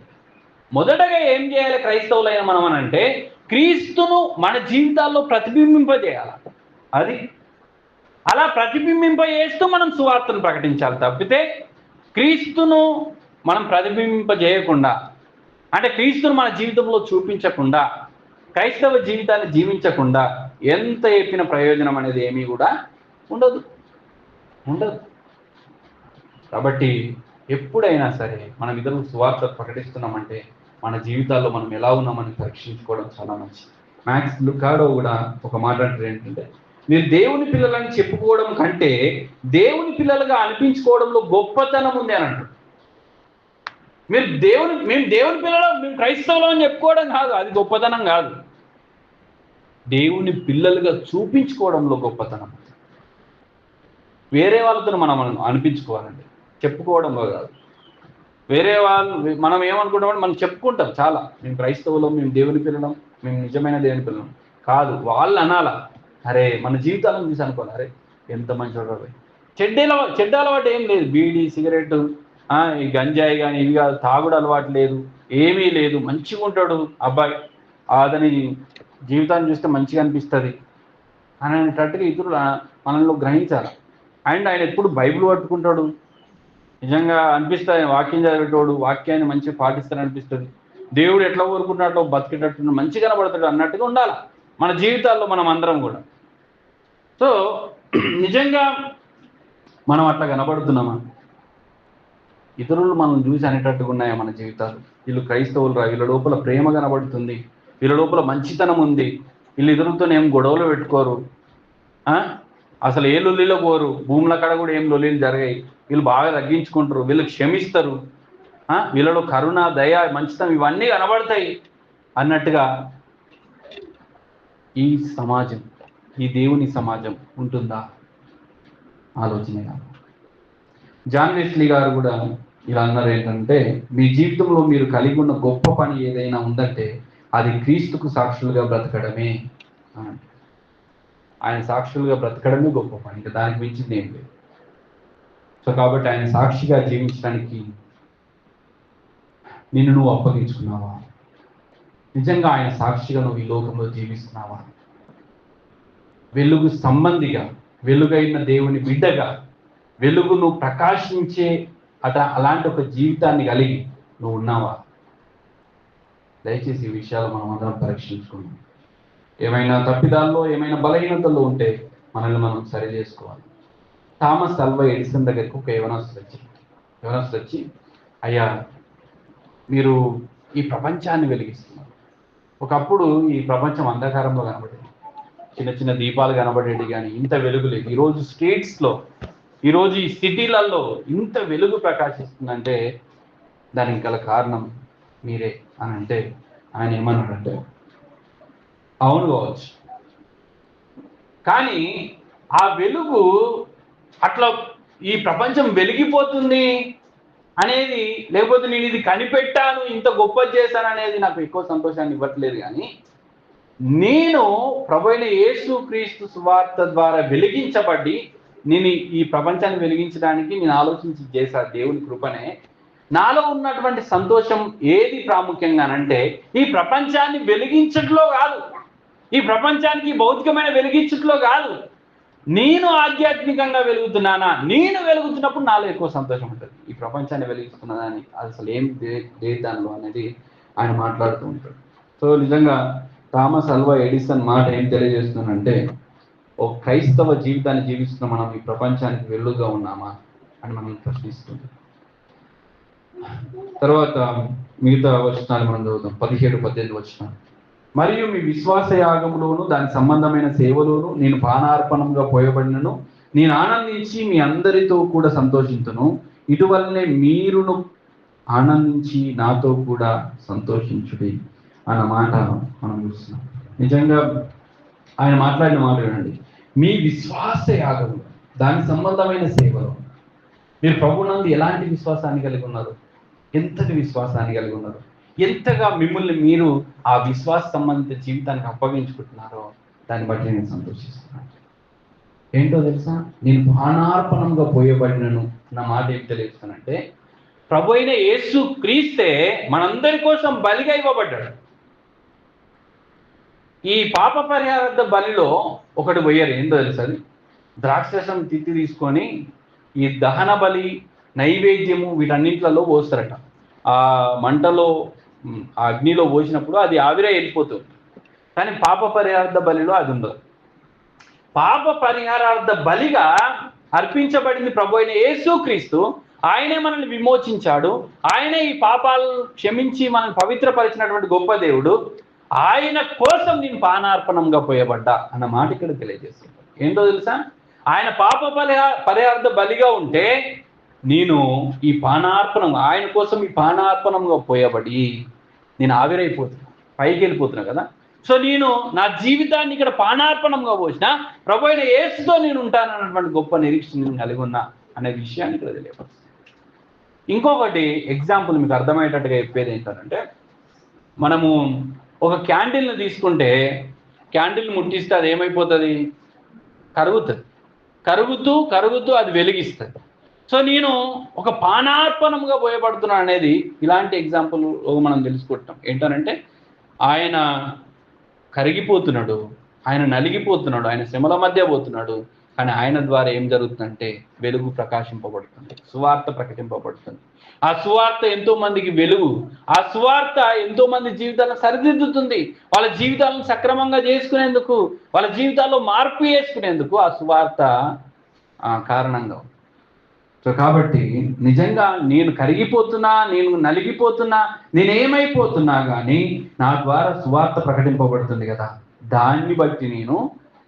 మొదటగా ఏం చేయాలి క్రైస్తవులైన మనం అనంటే క్రీస్తును మన జీవితాల్లో ప్రతిబింబింపజేయాలి. అది అలా ప్రతిబింబింపజేస్తూ మనం సువార్తను ప్రకటించాలి. తప్పితే క్రీస్తును మనం ప్రతిబింబింపజేయకుండా, అంటే క్రీస్తును మన జీవితంలో చూపించకుండా, క్రైస్తవ జీవితాన్ని జీవించకుండా ఎంత చెప్పిన ప్రయోజనం అనేది ఏమీ కూడా ఉండదు. కాబట్టి ఎప్పుడైనా సరే మనం ఇతరులకు సువార్త ప్రకటిస్తున్నామంటే మన జీవితాల్లో మనం ఎలా ఉన్నామని పరీక్షించుకోవడం చాలా మంచిది. మ్యాక్స్ లుకాడో కూడా ఒక మాట అంటారు ఏంటంటే, మీరు దేవుని పిల్లలని చెప్పుకోవడం కంటే దేవుని పిల్లలుగా అనిపించుకోవడంలో గొప్పతనం ఉంది అని అంటారు. మేము దేవుని పిల్లలు, మేము క్రైస్తవులు అని చెప్పుకోవడం కాదు, అది గొప్పతనం కాదు. దేవుని పిల్లలుగా చూపించుకోవడంలో గొప్పతనం. వేరే వాళ్ళతో మనం అనిపించుకోవాలండి, చెప్పుకోవడంలో కాదు. వేరే వాళ్ళు మనం ఏమనుకుంటామంటే మనం చెప్పుకుంటాం చాలా, మేము క్రైస్తవులం, మేము దేవుని పిల్లలం, మేము నిజమైన దేవుని పిల్లలం కాదు. వాళ్ళు అనాలా, అరే మన జీవితాలను చూసి అనుకోవాలి, అరే ఎంత మంచి చెడ్డ అలవాటు ఏం లేదు, బీడీ సిగరెట్ ఈ గంజాయి కానీ ఇవి కాదు, తాగుడు అలవాటు లేదు, ఏమీ లేదు, మంచిగా ఉంటాడు అబ్బాయి, అతని జీవితాన్ని చూస్తే మంచిగా అనిపిస్తుంది అనేటట్టుగా ఇతరులు మనలో గ్రహించాలి. అండ్ ఆయన ఎప్పుడు బైబిల్ పట్టుకుంటాడు, నిజంగా అనిపిస్తుంది, వాక్యం చదివేటోడు వాక్యాన్ని మంచిగా పాటిస్తారని అనిపిస్తుంది, దేవుడు ఎట్లా కోరుకుంటున్నట్టు బతికేటట్టు మంచిగా కనబడతాడు అన్నట్టుగా ఉండాలి మన జీవితాల్లో మనం అందరం కూడా. సో నిజంగా మనం అట్లా కనబడుతున్నామా? ఇతరులు మనం చూసి అనేటట్టుగా ఉన్నాయా మన జీవితాలు? వీళ్ళు క్రైస్తవులు రా, వీళ్ళ లోపల ప్రేమ కనబడుతుంది, వీళ్ళ లోపల మంచితనం ఉంది, వీళ్ళు ఇతరులతో ఏం గొడవలు పెట్టుకోరు, అసలు ఏ లొల్లిలో పోరు, భూముల కాడ కూడా ఏం లొల్లిలు జరిగాయి, వీళ్ళు బాగా తగ్గించుకుంటారు, వీళ్ళు క్షమిస్తారు, వీళ్ళలో కరుణ, దయ, మంచితనం ఇవన్నీ కనబడతాయి అన్నట్టుగా ఈ సమాజం, ఈ దేవుని సమాజం ఉంటుందా? ఆలోచనే కాదు. జాన్ వెస్లీ గారు కూడా ఇలా అన్నారు ఏంటంటే, మీ జీవితంలో మీరు కలిగి ఉన్న గొప్ప పని ఏదైనా ఉందంటే అది క్రీస్తుకు సాక్షులుగా బ్రతకడమే. ఆయన సాక్షులుగా బ్రతకడమే గొప్ప పని, ఇంకా దానికి మించింది ఏం లేదు. సో కాబట్టి ఆయన సాక్షిగా జీవించడానికి నిన్ను నువ్వు అప్పగించుకున్నావా? నిజంగా ఆయన సాక్షిగా నువ్వు ఈ లోకంలో జీవిస్తున్నావా? వెలుగు సంబంధిగా, వెలుగైన దేవుని బిడ్డగా, వెలుగును ప్రకాశించే అలాంటి ఒక జీవితాన్ని కలిగి నువ్వు ఉన్నావా? దయచేసి ఈ విషయాలు మనం అందరం పరీక్షించుకున్నాం. ఏమైనా తప్పిదాల్లో, ఏమైనా బలహీనతల్లో ఉంటే మనల్ని మనం సరి చేసుకోవాలి. థామస్ అల్వా ఎడిసన్ దగ్గరికి ఒక యవనస్తుడు వచ్చి, అయ్యా మీరు ఈ ప్రపంచాన్ని వెలిగిస్తున్నారు. ఒకప్పుడు ఈ ప్రపంచం అంధకారంలో కనబడేది, చిన్న చిన్న దీపాలు కనబడేది, కానీ ఇంత వెలుగు లేదు. ఈరోజు స్ట్రీట్స్లో, ఈరోజు ఈ సిటీలలో ఇంత వెలుగు ప్రకాశిస్తుందంటే దానికి గల కారణం మీరే అని అంటే ఆయన ఏమన్నాడంటే, అవును కావచ్చు, కానీ ఆ వెలుగు అట్లా ఈ ప్రపంచం వెలిగిపోతుంది అనేది, లేకపోతే నేను ఇది కనిపెట్టాను, ఇంత గొప్ప చేశాను అనేది నాకు ఎక్కువ సంతోషాన్ని ఇవ్వట్లేదు. కానీ నేను ప్రభువైన యేసు క్రీస్తు సువార్త ద్వారా వెలిగించబడి నేను ఈ ప్రపంచాన్ని వెలిగించడానికి నేను ఆలోచించి చేశా దేవుని కృపనే. నాలో ఉన్నటువంటి సంతోషం ఏది ప్రాముఖ్యంగానంటే, ఈ ప్రపంచాన్ని వెలిగించట్లో కాదు, ఈ ప్రపంచానికి భౌతికమైన వెలిగించట్లో కాదు, నేను ఆధ్యాత్మికంగా వెలుగుతున్నానా, నేను వెలుగుతున్నప్పుడు నాలో ఎక్కువ సంతోషం ఉంటుంది. ఈ ప్రపంచాన్ని వెలిగిస్తున్నదాన్ని అసలు ఏం లేదు దానిలో అనేది ఆయన మాట్లాడుతూ ఉంటాడు. సో నిజంగా థామస్ అల్వా ఎడిసన్ మాట ఏం తెలియజేస్తుందంటే, ఒక క్రైస్తవ జీవితాన్ని జీవిస్తున్న మనం ఈ ప్రపంచానికి వెలుగుగా ఉన్నామా అని మనం ప్రశ్నిస్తుంది. తర్వాత మిగతా వచనాలు మనం చదువుతాం. 17-18 వచనాలు. మరియు మీ విశ్వాస యాగములోను దాని సంబంధమైన సేవలోను నేను పానార్పణంగా పోయబడినను నేను ఆనందించి మీ అందరితో కూడా సంతోషించును, ఇటువల్లనే మీరును ఆనందించి నాతో కూడా సంతోషించుడి అన్న మాట మనం చూస్తున్నాం. నిజంగా ఆయన మాట్లాడిన మాట వినండి. మీ విశ్వాస యాగము దాని సంబంధమైన సేవలో మీరు ప్రభునందు ఎలాంటి విశ్వాసాన్ని కలిగి ఉన్నారు, ఎంతటి విశ్వాసాన్ని కలిగి ఉన్నారు, ఎంతగా మిమ్మల్ని మీరు ఆ విశ్వాస సంబంధిత జీవితానికి అప్పగించుకుంటున్నారో దాన్ని బట్టి నేను సంతోషిస్తున్నాను. ఏంటో తెలుసా, నేను బాణార్పణంగా పోయబడినను నా మాట ఏం తెలియజేస్తానంటే, ప్రభు అయిన యేసు క్రీస్తే మనందరి కోసం బలిగా ఇవ్వబడ్డాడు. ఈ పాప పరిహారార్థ బలిలో ఒకటి పోయారు, ఏంటో తెలుసా, అది ద్రాక్షరసం తిత్తి తీసుకొని ఈ దహన బలి నైవేద్యము వీటన్నింటిలో పోస్తారట. ఆ మంటలో ఆ అగ్నిలో పోసినప్పుడు అది ఆవిరే వెళ్ళిపోతుంది. కానీ పాప పరిహారార్థ బలిలో అది ఉండదు. పాప పరిహారార్థ బలిగా అర్పించబడింది ప్రభు అయిన యేసుక్రీస్తు. ఆయనే మనల్ని విమోచించాడు. ఆయనే ఈ పాపాలను క్షమించి మనల్ని పవిత్రపరిచినటువంటి గొప్ప దేవుడు. ఆయన కోసం నేను పానార్పణంగా పోయబడ్డా అన్న మాట ఇక్కడ తెలియజేస్తున్నాడు. ఏంటో తెలుసా? ఆయన పాప పరిహారార్థ బలిగా ఉంటే నేను ఈ పానార్పణం, ఆయన కోసం ఈ పానార్పణంగా పోయబడి నేను ఆవిరైపోతున్నా, పైకి వెళ్ళిపోతున్నా కదా. సో నేను నా జీవితాన్ని ఇక్కడ పానార్పణంగా పోసిన ప్రభు అయిన యేసుతో నేను ఉంటానన్నటువంటి గొప్ప నిరీక్షణ నేను కలిగి ఉన్నా అనే విషయాన్ని ఇక్కడ తెలియపరుస్తుంది. ఇంకొకటి ఎగ్జాంపుల్ మీకు అర్థమయ్యేటట్టుగా చెప్పేది ఏంటంటే, మనము ఒక క్యాండిల్ని తీసుకుంటే క్యాండిల్ ముట్టిస్తే అది ఏమైపోతుంది? కరుగుతుంది. కరుగుతూ అది వెలిగిస్తుంది. సో నేను ఒక పానార్పణంగా పోయబడుతున్నాను అనేది ఇలాంటి ఎగ్జాంపుల్ మనం తెలుసుకుంటాం. ఏంటనంటే ఆయన కరిగిపోతున్నాడు, ఆయన నలిగిపోతున్నాడు, ఆయన శ్రమల మధ్య పోతున్నాడు. కానీ ఆయన ద్వారా ఏం జరుగుతుందంటే వెలుగు ప్రకాశింపబడుతుంది, సువార్త ప్రకటింపబడుతుంది. ఆ సువార్త ఎంతో మందికి వెలుగు, ఆ సువార్త ఎంతో మంది జీవితాలను సరిదిద్దుతుంది. వాళ్ళ జీవితాలను సక్రమంగా చేసుకునేందుకు, వాళ్ళ జీవితాల్లో మార్పు చేసుకునేందుకు ఆ సువార్త కారణంగా. సో కాబట్టి నిజంగా నేను కరిగిపోతున్నా, నేను నలిగిపోతున్నా, నేనేమైపోతున్నా కానీ నా ద్వారా సువార్త ప్రకటింపబడుతుంది కదా, దాన్ని బట్టి నేను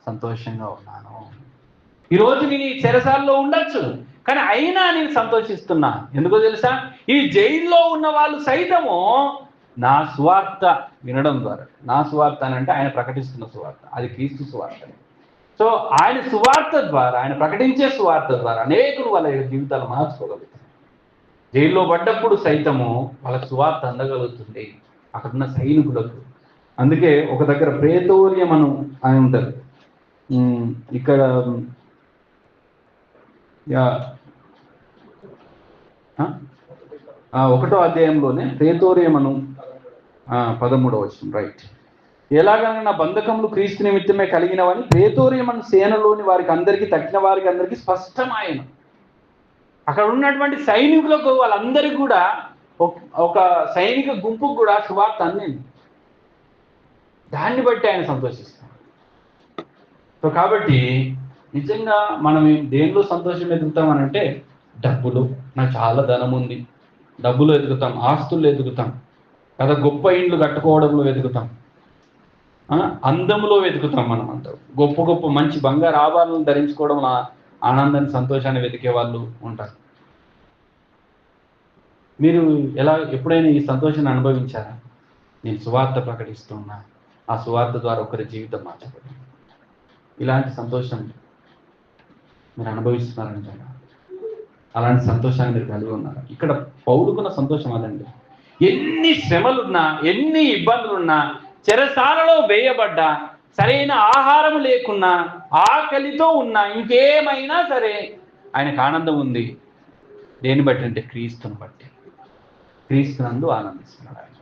సంతోషంగా ఉన్నాను. ఈరోజు నేను ఈ చెరసాల్లో ఉండొచ్చు, కానీ అయినా నేను సంతోషిస్తున్నా. ఎందుకో తెలుసా? ఈ జైల్లో ఉన్న వాళ్ళు సైతము నా సువార్త వినడం ద్వారా, నా సువార్త అని అంటే ఆయన ప్రకటిస్తున్న సువార్త, అది క్రీస్తు సువార్త. సో ఆయన సువార్త ద్వారా, ఆయన ప్రకటించే సువార్త ద్వారా అనేకులు వాళ్ళ జీవితాలు మార్చుకోగలుగుతారు. జైల్లో పడ్డప్పుడు సైతము వాళ్ళకి సువార్త అందగలుగుతుంది అక్కడున్న సైనికులకు. అందుకే ఒక దగ్గర ప్రేతోర్యం అని ఉంటుంది. ఇక్కడ 1వ అధ్యాయంలోనే ప్రేతోర్యమను 13వ వచనం, రైట్. ఎలాగైనా నా బంధకములు క్రీస్తు నిమిత్తమే కలిగినవని ప్రేతోర్యమను సేనలోని వారికి అందరికీ, తక్కిన వారికి అందరికీ స్పష్టమాయను. అక్కడ ఉన్నటువంటి సైనికులకు వాళ్ళందరికీ కూడా ఒక సైనిక గుంపుకు కూడా సువార్త అందింది. దాన్ని బట్టి ఆయన సంతోషిస్తాం. సో కాబట్టి నిజంగా మనం దేనిలో సంతోషం ఎదుగుతామనంటే, డబ్బులు, నాకు చాలా ధనం ఉంది, డబ్బులు ఎదుగుతాం, ఆస్తులు ఎదుగుతాం కదా, గొప్ప ఇండ్లు కట్టుకోవడంలో ఎదుగుతాం, అందములో వెతుకుతాం. మనం అంతా గొప్ప మంచి బంగారు ఆభరణాలను ధరించుకోవడం ఆనందాన్ని, సంతోషాన్ని వెతికే వాళ్ళు ఉంటారు. మీరు ఎప్పుడైనా ఈ సంతోషాన్ని అనుభవించారా? నేను సువార్త ప్రకటిస్తున్నా, ఆ సువార్త ద్వారా ఒకరి జీవితం మార్చబడింది. ఇలాంటి సంతోషం మీరు అనుభవిస్తున్నారంటే, అలాంటి సంతోషాన్ని మీరు కలిగి ఉన్నారు. ఇక్కడ పౌలుకున్న సంతోషం అదండి. ఎన్ని శ్రమలున్నా, ఎన్ని ఇబ్బందులున్నా, చెరసాలలో వేయబడ్డా, సరైన ఆహారం లేకున్నా, ఆకలితో ఉన్నా, ఇంకేమైనా సరే ఆయనకు ఆనందం ఉంది. దేని బట్టి అంటే క్రీస్తుని బట్టి. క్రీస్తునందు ఆనందిస్తున్నాడు ఆయన.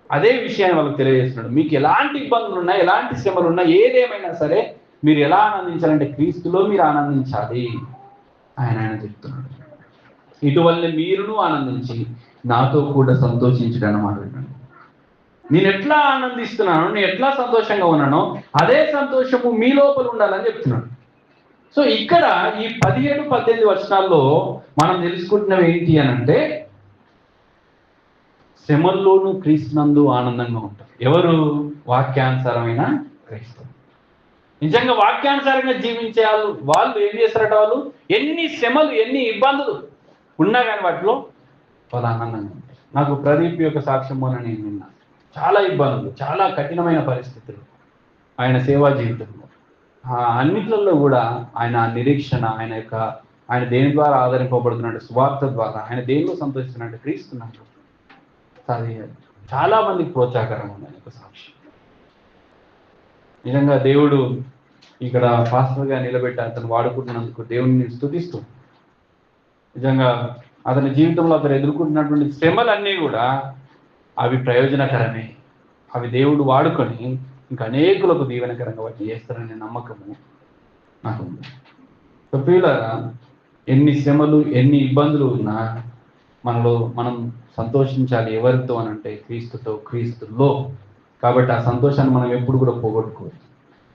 అదే విషయాన్ని వాళ్ళకి తెలియజేస్తున్నాడు. మీకు ఎలాంటి ఇబ్బందులు ఉన్నా, ఎలాంటి శ్రమలు ఉన్నా, ఏదేమైనా సరే మీరు ఎలా ఆనందించాలంటే క్రీస్తులో మీరు ఆనందించాలి ఆయన చెప్తున్నాడు. ఇటువల్ల మీరును ఆనందించి నాతో కూడా సంతోషించడం అన్నమాట. నేను ఎట్లా ఆనందిస్తున్నాను, నేను ఎట్లా సంతోషంగా ఉన్నానో అదే సంతోషము మీ లోపల ఉండాలని చెప్తున్నాడు. సో ఇక్కడ ఈ 17-18 వచనాల్లో మనం తెలుసుకుంటున్నవి ఏంటి అని అంటే, శ్రమల్లోనూ క్రీస్తునందు ఆనందంగా ఉంటారు. ఎవరు? వాక్యానుసారమైన క్రైస్తవులు. నిజంగా వాక్యానుసారంగా జీవించే వాళ్ళు ఏం చేస్తారట? వాళ్ళు ఎన్ని శ్రమలు, ఎన్ని ఇబ్బందులు ఉన్నా కానీ వాటిలో వాళ్ళు ఆనందంగా ఉంటారు. నాకు ప్రదీప్ యొక్క సాక్ష్యం అని నేను విన్నా. చాలా ఇబ్బందులు, చాలా కఠినమైన పరిస్థితులు ఆయన సేవా జీవితంలో, అన్నిట్లలో కూడా ఆయన నిరీక్షణ, ఆయన దేని ద్వారా ఆదరింపబడుతున్నాడు, స్వార్థ ద్వారా ఆయన దేనిలో సంతోషిస్తున్నాడు, క్రీస్తున్నాడు. అది చాలా మందికి ప్రోత్సాహకరం ఉంది ఆయన యొక్క సాక్ష్యం. నిజంగా దేవుడు ఇక్కడ పాస్టర్గా నిలబెట్టి అతను వాడుకుంటున్నందుకు దేవుడిని స్తుతిస్తూ, నిజంగా అతని జీవితంలో అతను ఎదుర్కొంటున్నటువంటి శ్రమలన్నీ కూడా అవి ప్రయోజనకరమే. అవి దేవుడు వాడుకొని ఇంకా అనేకులకు దీవెనకరంగా వాటిని చేస్తారనే నమ్మకము నాకు ఉంది. ప్రియులారా, ఎన్ని శ్రమలు ఎన్ని ఇబ్బందులు ఉన్నా మనలో మనం సంతోషించాలి. ఎవరితో అనంటే క్రీస్తుతో, క్రీస్తులో. కాబట్టి ఆ సంతోషాన్ని మనం ఎప్పుడు కూడా పోగొట్టుకోవచ్చు.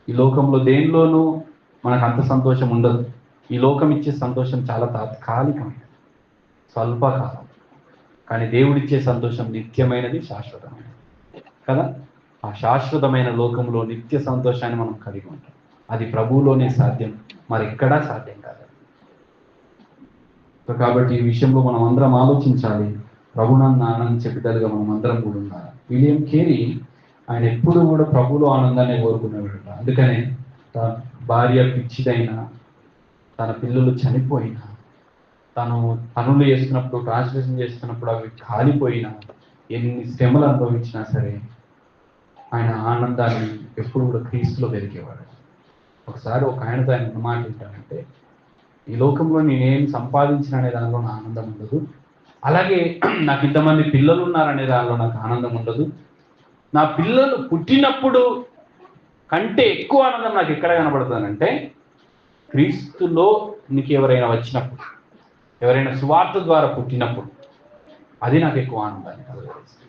ఈ లోకంలో దేనిలోనూ మనకు అంత సంతోషం ఉండదు. ఈ లోకం ఇచ్చే సంతోషం చాలా తాత్కాలికమైనది, స్వల్పకాలం. కానీ దేవుడిచ్చే సంతోషం నిత్యమైనది, శాశ్వతమైనది కదా. ఆ శాశ్వతమైన లోకంలో నిత్య సంతోషాన్ని మనం కలిగి ఉంటాం. అది ప్రభువులోనే సాధ్యం, మరి ఎక్కడా సాధ్యం కాదు. కాబట్టి ఈ విషయంలో మనం అందరం ఆలోచించాలి. ప్రభునందు ఆనందించే బిడ్డలుగా మనం అందరం కూడా ఉండాలి. విలియం కేరీ ఆయన ఎప్పుడు కూడా ప్రభువులో ఆనందాన్ని కోరుకునేవాడు. అందుకనే తన భార్య పిచ్చిదైనా, తన పిల్లలు చనిపోయినా, తను పనులు చేస్తున్నప్పుడు, ట్రాన్స్లేషన్ చేస్తున్నప్పుడు అవి కాలిపోయినా, ఎన్ని శ్రమలు అనుభవించినా సరే ఆయన ఆనందాన్ని ఎప్పుడు కూడా క్రీస్తులో వెలిగేవాడు. ఒకసారి ఒక ఆయనతో ఆయన మాట ఏంటంటే, ఈ లోకంలో నేనేం సంపాదించిన అనే దానిలో నా ఆనందం ఉండదు, అలాగే నాకు ఇంతమంది పిల్లలు ఉన్నారనే దానిలో నాకు ఆనందం ఉండదు. నా పిల్లలు పుట్టినప్పుడు కంటే ఎక్కువ ఆనందం నాకు ఎక్కడ కనబడుతుందంటే క్రీస్తులో నీకు ఎవరైనా వచ్చినప్పుడు, ఎవరైనా సువార్త ద్వారా పుట్టినప్పుడు, అది నాకు ఎక్కువ ఆనందాన్ని కలిగిస్తుంది.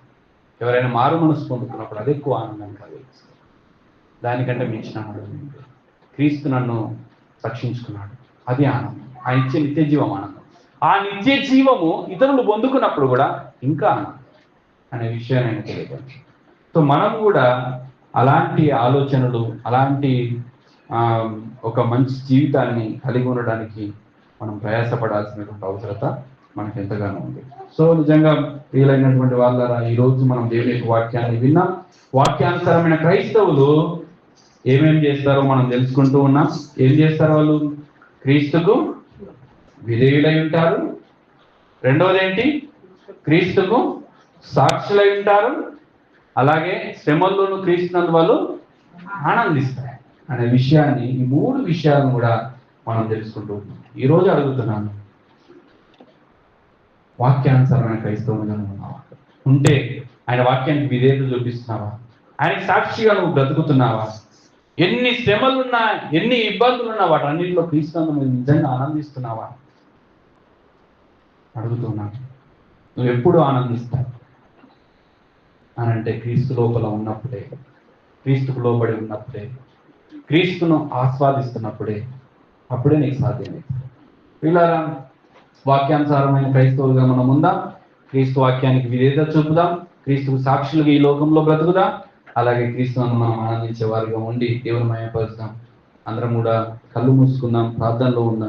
ఎవరైనా మారు మనసు పొందుతున్నప్పుడు అది ఎక్కువ ఆనందాన్ని కలిగిస్తుంది. దానికంటే మించిన ఆనందం క్రీస్తు నన్ను రక్షించుకున్నాడు, అది ఆనందం. ఆయన ఇచ్చే నిత్య జీవం ఆనందం. ఆ నిత్య జీవము ఇతరులు పొందుకున్నప్పుడు కూడా ఇంకా ఆనందం అనే విషయాన్ని ఆయన తెలియదు. సో మనం కూడా అలాంటి ఆలోచనలు, అలాంటి ఒక మంచి జీవితాన్ని కలిగి ఉండడానికి మనం ప్రయాసపడాల్సినటువంటి అవసరత మనకు ఎంతగానో ఉంది. సో నిజంగా వీలైనటువంటి వాళ్ళరా ఈరోజు మనం దేవుని యొక్క వాక్యాన్ని విన్నాం. వాక్యానుసారమైన క్రైస్తవులు ఏమేం చేస్తారో మనం తెలుసుకుంటూ ఉన్నాం. ఏం చేస్తారు వాళ్ళు? క్రీస్తుకు విధేయులై ఉంటారు. రెండవది ఏంటి? క్రీస్తుకు సాక్షులై ఉంటారు. అలాగే శ్రమల్లోనూ క్రీస్తునందు వాళ్ళు ఆనందిస్తారు అనే విషయాన్ని, ఈ మూడు విషయాలను కూడా మనం తెలుసుకుంటూ ఉన్నాం. ఈరోజు అడుగుతున్నాను, వాక్యానుసారమైన క్రైస్తవులుగా ఉన్నావా? ఉంటే ఆయన వాక్యానికి విధేయత చూపిస్తున్నావా? ఆయనకి సాక్షిగా నువ్వు బ్రతుకుతున్నావా? ఎన్ని శ్రమలున్నా, ఎన్ని ఇబ్బందులున్నా వాటన్నింటిలో క్రీస్తునందు నువ్వు నిజంగా ఆనందిస్తున్నావా అడుగుతున్నాను. నువ్వు ఎప్పుడు ఆనందిస్తావు అని అంటే క్రీస్తు లోపల ఉన్నప్పుడే, క్రీస్తుకు లోబడి ఉన్నప్పుడే, క్రీస్తును ఆస్వాదిస్తున్నప్పుడే, అప్పుడే నీకు సాధ్యమే. వీళ్ళారా వాక్యానుసారమైన క్రైస్తవులుగా మనం ఉందాం. క్రీస్తు వాక్యానికి విధేయత చూపుదాం. క్రీస్తుకు సాక్షులుగా ఈ లోకంలో బ్రతుకుదాం. అలాగే క్రీస్తును మనం ఆనందించే వారిగా ఉండి దేవుని మహిమపరుస్తాం. అందరం కూడా కళ్ళు మూసుకుందాం, ప్రార్థనలో ఉందాం.